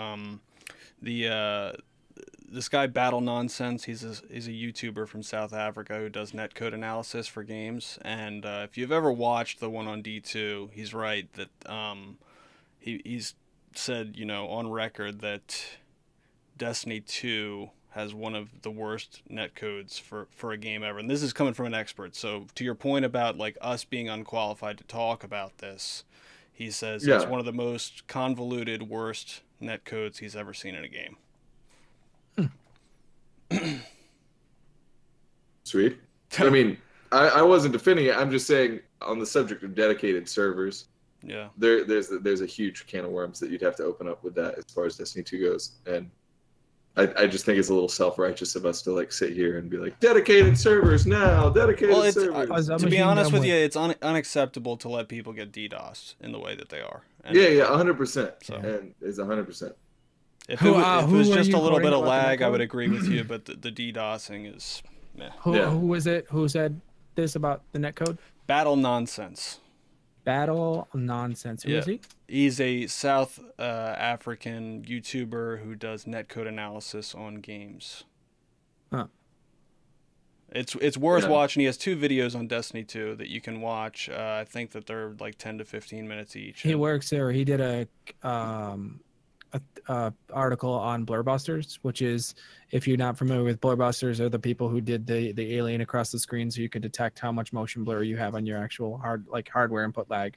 This guy Battle Nonsense, he's a YouTuber from South Africa who does netcode analysis for games. And if you've ever watched the one on D2, he's right that he's said, you know, on record that Destiny 2 has one of the worst netcodes for a game ever. And this is coming from an expert. So to your point about like us being unqualified to talk about this, he says it's one of the most convoluted, worst netcodes he's ever seen in a game. Sweet. I mean, I wasn't defending it. I'm just saying on the subject of dedicated servers, Yeah. There's a huge can of worms that you'd have to open up with that as far as Destiny 2 goes. And I just think it's a little self-righteous of us to like sit here and be like, dedicated servers now, dedicated servers. To be honest with you, it's unacceptable to let people get DDoS in the way that they are. And yeah, 100%. So. And it's 100%. If it was just a little bit of lag, I would netcode? agree with you, but the DDoSing is meh. Who was it? Who said this about the netcode? Battle Nonsense. Battle Nonsense. Who is he? He's a South African YouTuber who does netcode analysis on games. Huh. It's worth watching. He has 2 videos on Destiny 2 that you can watch. I think that they're like 10 to 15 minutes each. He works there. He did a article on Blurbusters, which is, if you're not familiar with Blurbusters, are the people who did the alien across the screen so you could detect how much motion blur you have on your actual hardware input lag.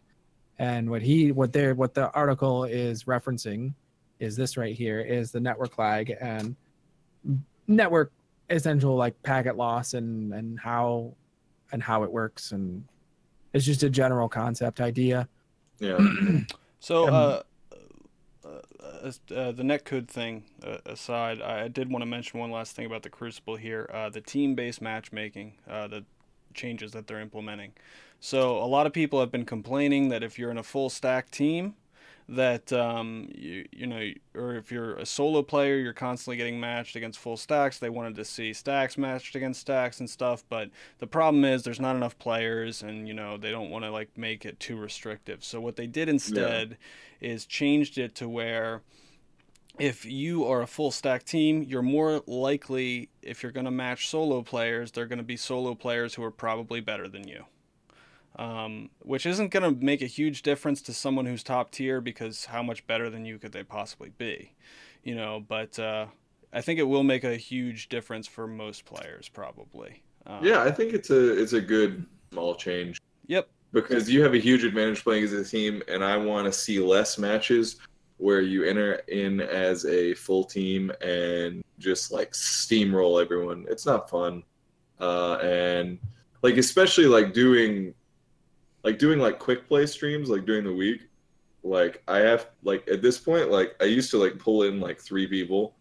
And what the article is referencing is this right here, is the network lag and network essential like packet loss and how it works, and it's just a general concept idea. Yeah. So the netcode thing aside, I did want to mention one last thing about the Crucible here. The team-based matchmaking, the changes that they're implementing. So a lot of people have been complaining that if you're in a full stack team, that you know, or if you're a solo player, you're constantly getting matched against full stacks. They wanted to see stacks matched against stacks and stuff, but the problem is there's not enough players, and you know they don't want to like make it too restrictive. So what they did Yeah. instead is changed it to where if you are a full stack team, you're more likely, if you're going to match solo players, they're going to be solo players who are probably better than you. Which isn't going to make a huge difference to someone who's top tier because how much better than you could they possibly be? You know, but I think it will make a huge difference for most players, probably. Yeah, I think it's a good small change Yep. because you have a huge advantage playing as a team, and I want to see less matches where you enter in as a full team and just like steamroll everyone. It's not fun, and like especially doing like quick play streams like during the week. Like I have like at this point, like I used to like pull in like 3 people,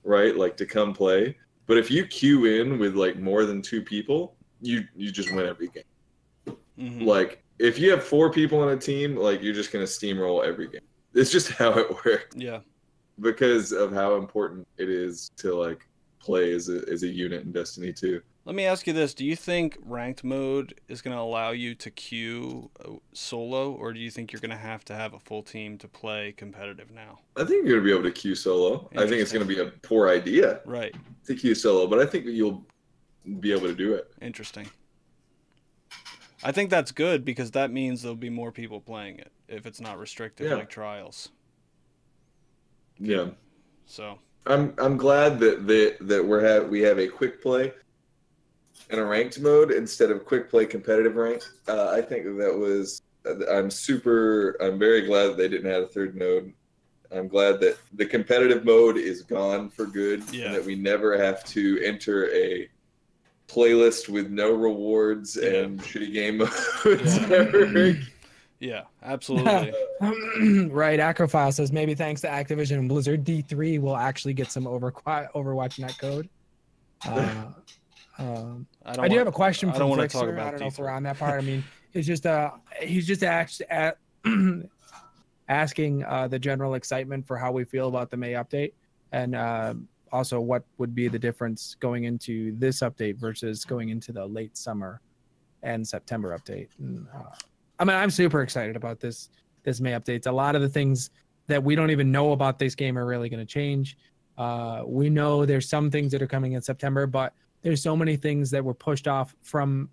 right, like to come play. But if you queue in with like more than 2 people, you just win every game. Mm-hmm. Like if you have 4 people on a team, like you're just gonna steamroll every game. It's just how it works Yeah. because of how important it is to like play as a unit in Destiny 2. Let me ask you this: do you think ranked mode is going to allow you to queue solo, or do you think you're going to have a full team to play competitive now? I think you're gonna be able to queue solo. I think it's gonna be a poor idea Right. to queue solo, but I think you'll be able to do it. Interesting. I think that's good because that means there'll be more people playing it if it's not restrictive Yeah. like trials. Yeah. So I'm glad that we have a quick play and a ranked mode instead of quick play competitive rank. I think that was I'm very glad that they didn't have a third node. I'm glad that the competitive mode is gone for good Yeah. and that we never have to enter a playlist with no rewards and shitty game modes ever. yeah, absolutely. Right, Acrophile says maybe thanks to Activision and Blizzard, D3 will actually get some Overwatch net code. I do have a question from Flixer. I don't know if we're on that part. I mean, it's just he's just asking the general excitement for how we feel about the May update, and also what would be the difference going into this update versus going into the late summer and September update. And, I mean, I'm super excited about this May update. A lot of the things that we don't even know about this game are really going to change. We know there's some things that are coming in September, but there's so many things that were pushed off from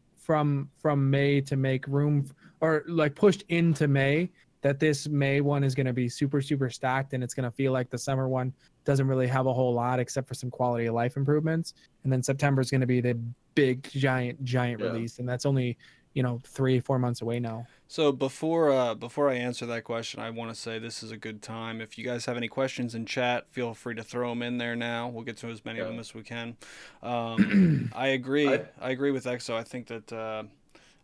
May to make room, or like pushed into May, that this May one is going to be super, super stacked, and it's going to feel like the summer one doesn't really have a whole lot except for some quality of life improvements. And then September is going to be the big, giant release, and that's only 3-4 months away now. So before I answer that question, I want to say this is a good time. If you guys have any questions in chat, feel free to throw them in there now. We'll get to as many of them as we can. I agree. I agree with Exo. I think that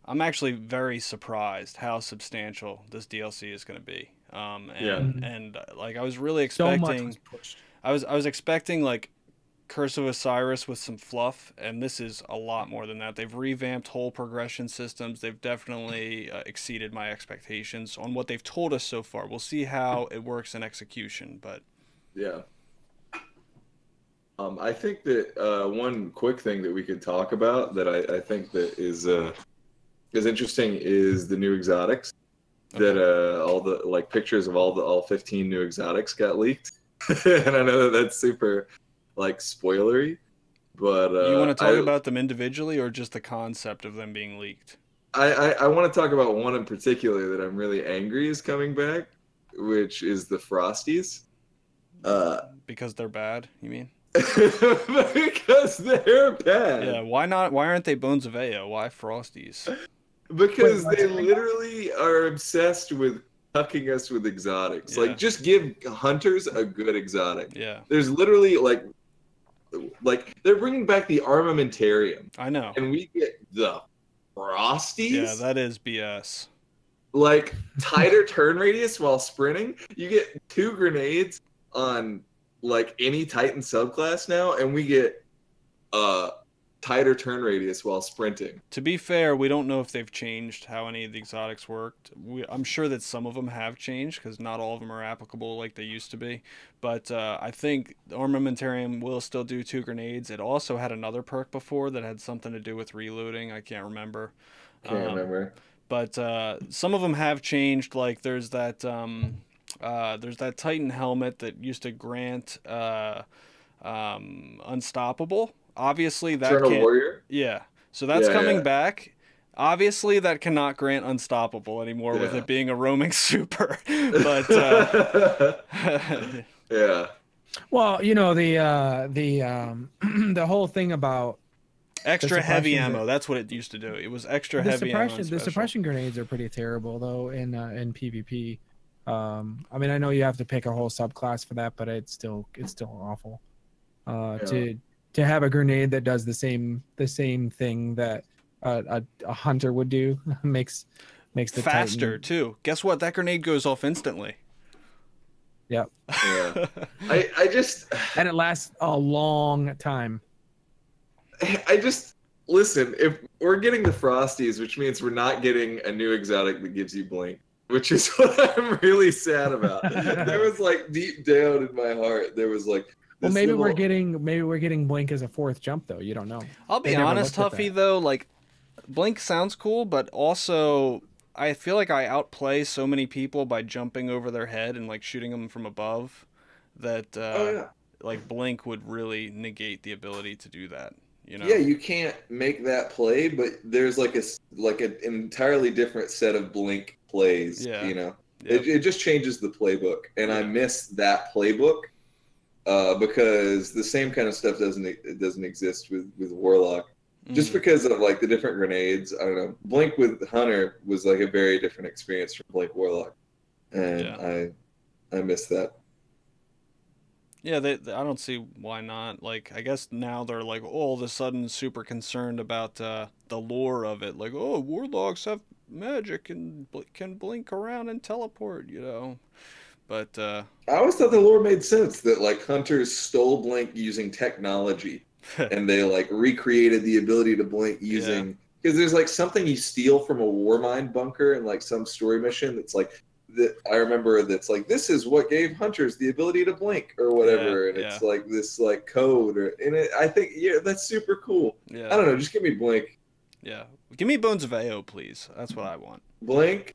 I'm actually very surprised how substantial this DLC is going to be. And like I was really expecting. So much was pushed. I was expecting like Curse of Osiris with some fluff, and this is a lot more than that. They've revamped whole progression systems. They've definitely exceeded my expectations on what they've told us so far. We'll see how it works in execution, but yeah. I think that one quick thing that we could talk about that I think that is interesting is the new exotics. Okay. That all the like pictures of all 15 new exotics got leaked, and I know that that's super like spoilery, but you want to talk about them individually or just the concept of them being leaked? I want to talk about one in particular that I'm really angry is coming back, which is the Frosties. Because they're bad, you mean? Because they're bad. Yeah, why not? Why aren't they Bones of Ao? Why Frosties? Because they literally are obsessed with cucking us with exotics. Yeah. Like, just give hunters a good exotic. Yeah. There's literally like they're bringing back the armamentarium. I know. And we get the Frosties. Yeah, that is BS. Like tighter turn radius while sprinting. You get 2 grenades on like any Titan subclass now, and we get tighter turn radius while sprinting. To be fair, we don't know if they've changed how any of the exotics worked. I'm sure that some of them have changed because not all of them are applicable like they used to be. But I think the Armamentarium will still do 2 grenades. It also had another perk before that had something to do with reloading. I can't remember. Can't remember. But some of them have changed. Like there's that Titan helmet that used to grant unstoppable. Obviously, that Eternal can't. Warrior? Yeah. So that's Yeah, coming yeah. back. Obviously, that cannot grant unstoppable anymore with Yeah. it being a roaming super. But Yeah. Well, you know, the whole thing about extra The heavy suppression ammo. That's what it used to do. It was extra heavy ammo. on the special. suppression grenades are pretty terrible though in PvP. I mean, I know you have to pick a whole subclass for that, but it's still awful. To have a grenade that does the same thing that a hunter would do makes the faster Titan... too. Guess what? That grenade goes off instantly. Yep. Yeah. I just And it lasts a long time. listen, if we're getting the Frosties, which means we're not getting a new exotic that gives you blink, which is what I'm really sad about. There was like deep down in my heart, there was like Well, maybe we're getting blink as a 4th jump though. You don't know. I'll be They never honest, looked at Huffy, that. though, like, Blink sounds cool, but also I feel like I outplay so many people by jumping over their head and, like, shooting them from above that, like, Blink would really negate the ability to do that, you know? Yeah, you can't make that play, but there's like an entirely different set of blink plays, you know? Yep. It just changes the playbook, and I miss that playbook because the same kind of stuff doesn't exist with Warlock. Just because of like the different grenades, I don't know. Blink with Hunter was like a very different experience from Blink Warlock, and I miss that. Yeah, I don't see why not. Like, I guess now they're like all of a sudden super concerned about the lore of it. Like, oh, warlocks have magic and can blink around and teleport, you know. But I always thought the lore made sense that like hunters stole blink using technology, and they like recreated the ability to blink using because there's like something you steal from a Warmind bunker in like some story mission that's like that I remember that's like this is what gave hunters the ability to blink or whatever, and it's like this like code I think that's super cool. I don't know, just give me blink. Yeah, give me Bones of AO, please. That's what I want. Blink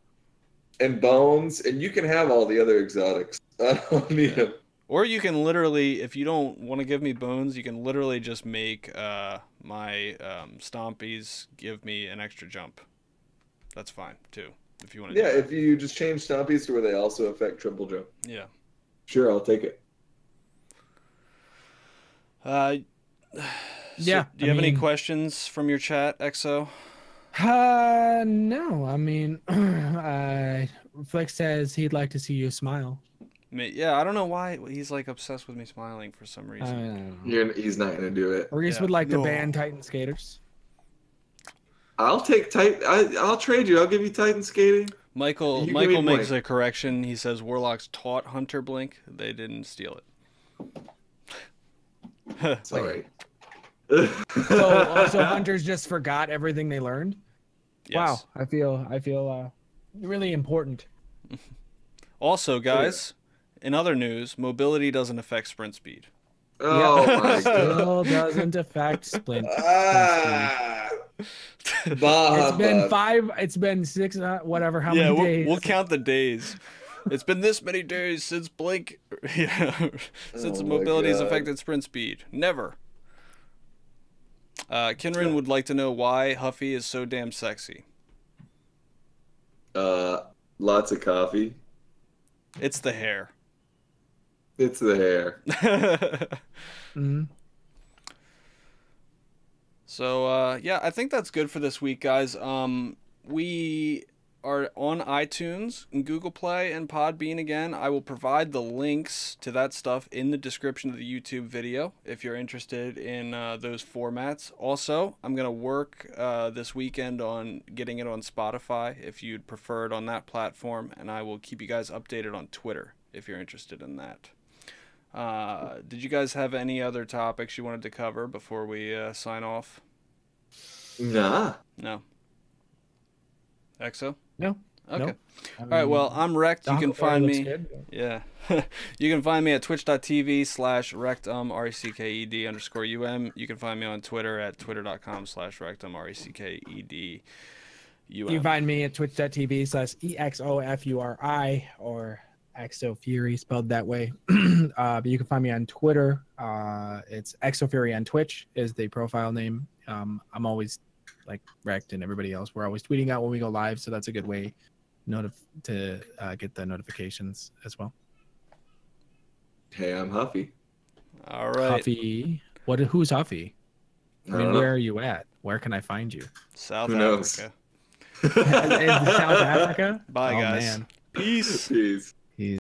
and bones, and you can have all the other exotics. I don't need them. Or you can literally, if you don't want to give me bones, you can literally just make my Stompies give me an extra jump. That's fine too, if you want to. Yeah, if you just change Stompies to where they also affect triple jump. Yeah. Sure, I'll take it. Do you have any questions from your chat, XO? No. I mean, Flex says he'd like to see you smile. Yeah, I don't know why he's like obsessed with me smiling for some reason. He's not gonna do it. Reese would like to ban Titan skaters. I'll take I'll trade you. I'll give you Titan skating. Michael makes a correction. He says Warlocks taught Hunter blink. They didn't steal it. Sorry. So hunters just forgot everything they learned. Yes. Wow, I feel really important. Also, guys, in other news, mobility doesn't affect sprint speed. Oh my god! Still doesn't affect sprint speed. It's been 6 whatever how many days. We'll count the days. It's been this many days since Blink since mobility has affected sprint speed. Never. Kinrin would like to know why Huffy is so damn sexy. Lots of coffee. It's the hair. It's the hair. Mm-hmm. So yeah, I think that's good for this week, guys. We are on iTunes and Google Play and Podbean again. I will provide the links to that stuff in the description of the YouTube video if you're interested in those formats. Also, I'm going to work this weekend on getting it on Spotify if you'd prefer it on that platform, and I will keep you guys updated on Twitter if you're interested in that. Did you guys have any other topics you wanted to cover before we sign off? Nah. No. EXO? No. Okay. Nope. All right. Well, I'm Recked. You can find me. Good. Yeah. You can find me at twitch.tv/Recked, RECKED_UM. You can find me on Twitter at twitter.com/Recked, RECKED. You can find me at twitch.tv/EXOFURI or ExoFury spelled that way. But you can find me on Twitter. It's ExoFury on Twitch is the profile name. I'm always like Recked and everybody else. We're always tweeting out when we go live, so that's a good way to get the notifications as well. Hey, I'm Huffy. All right. Huffy. Who's Huffy? I mean, where are you at? Where can I find you? South Who knows? Africa. In South Africa? Bye, Oh, guys. Man. Peace. Peace.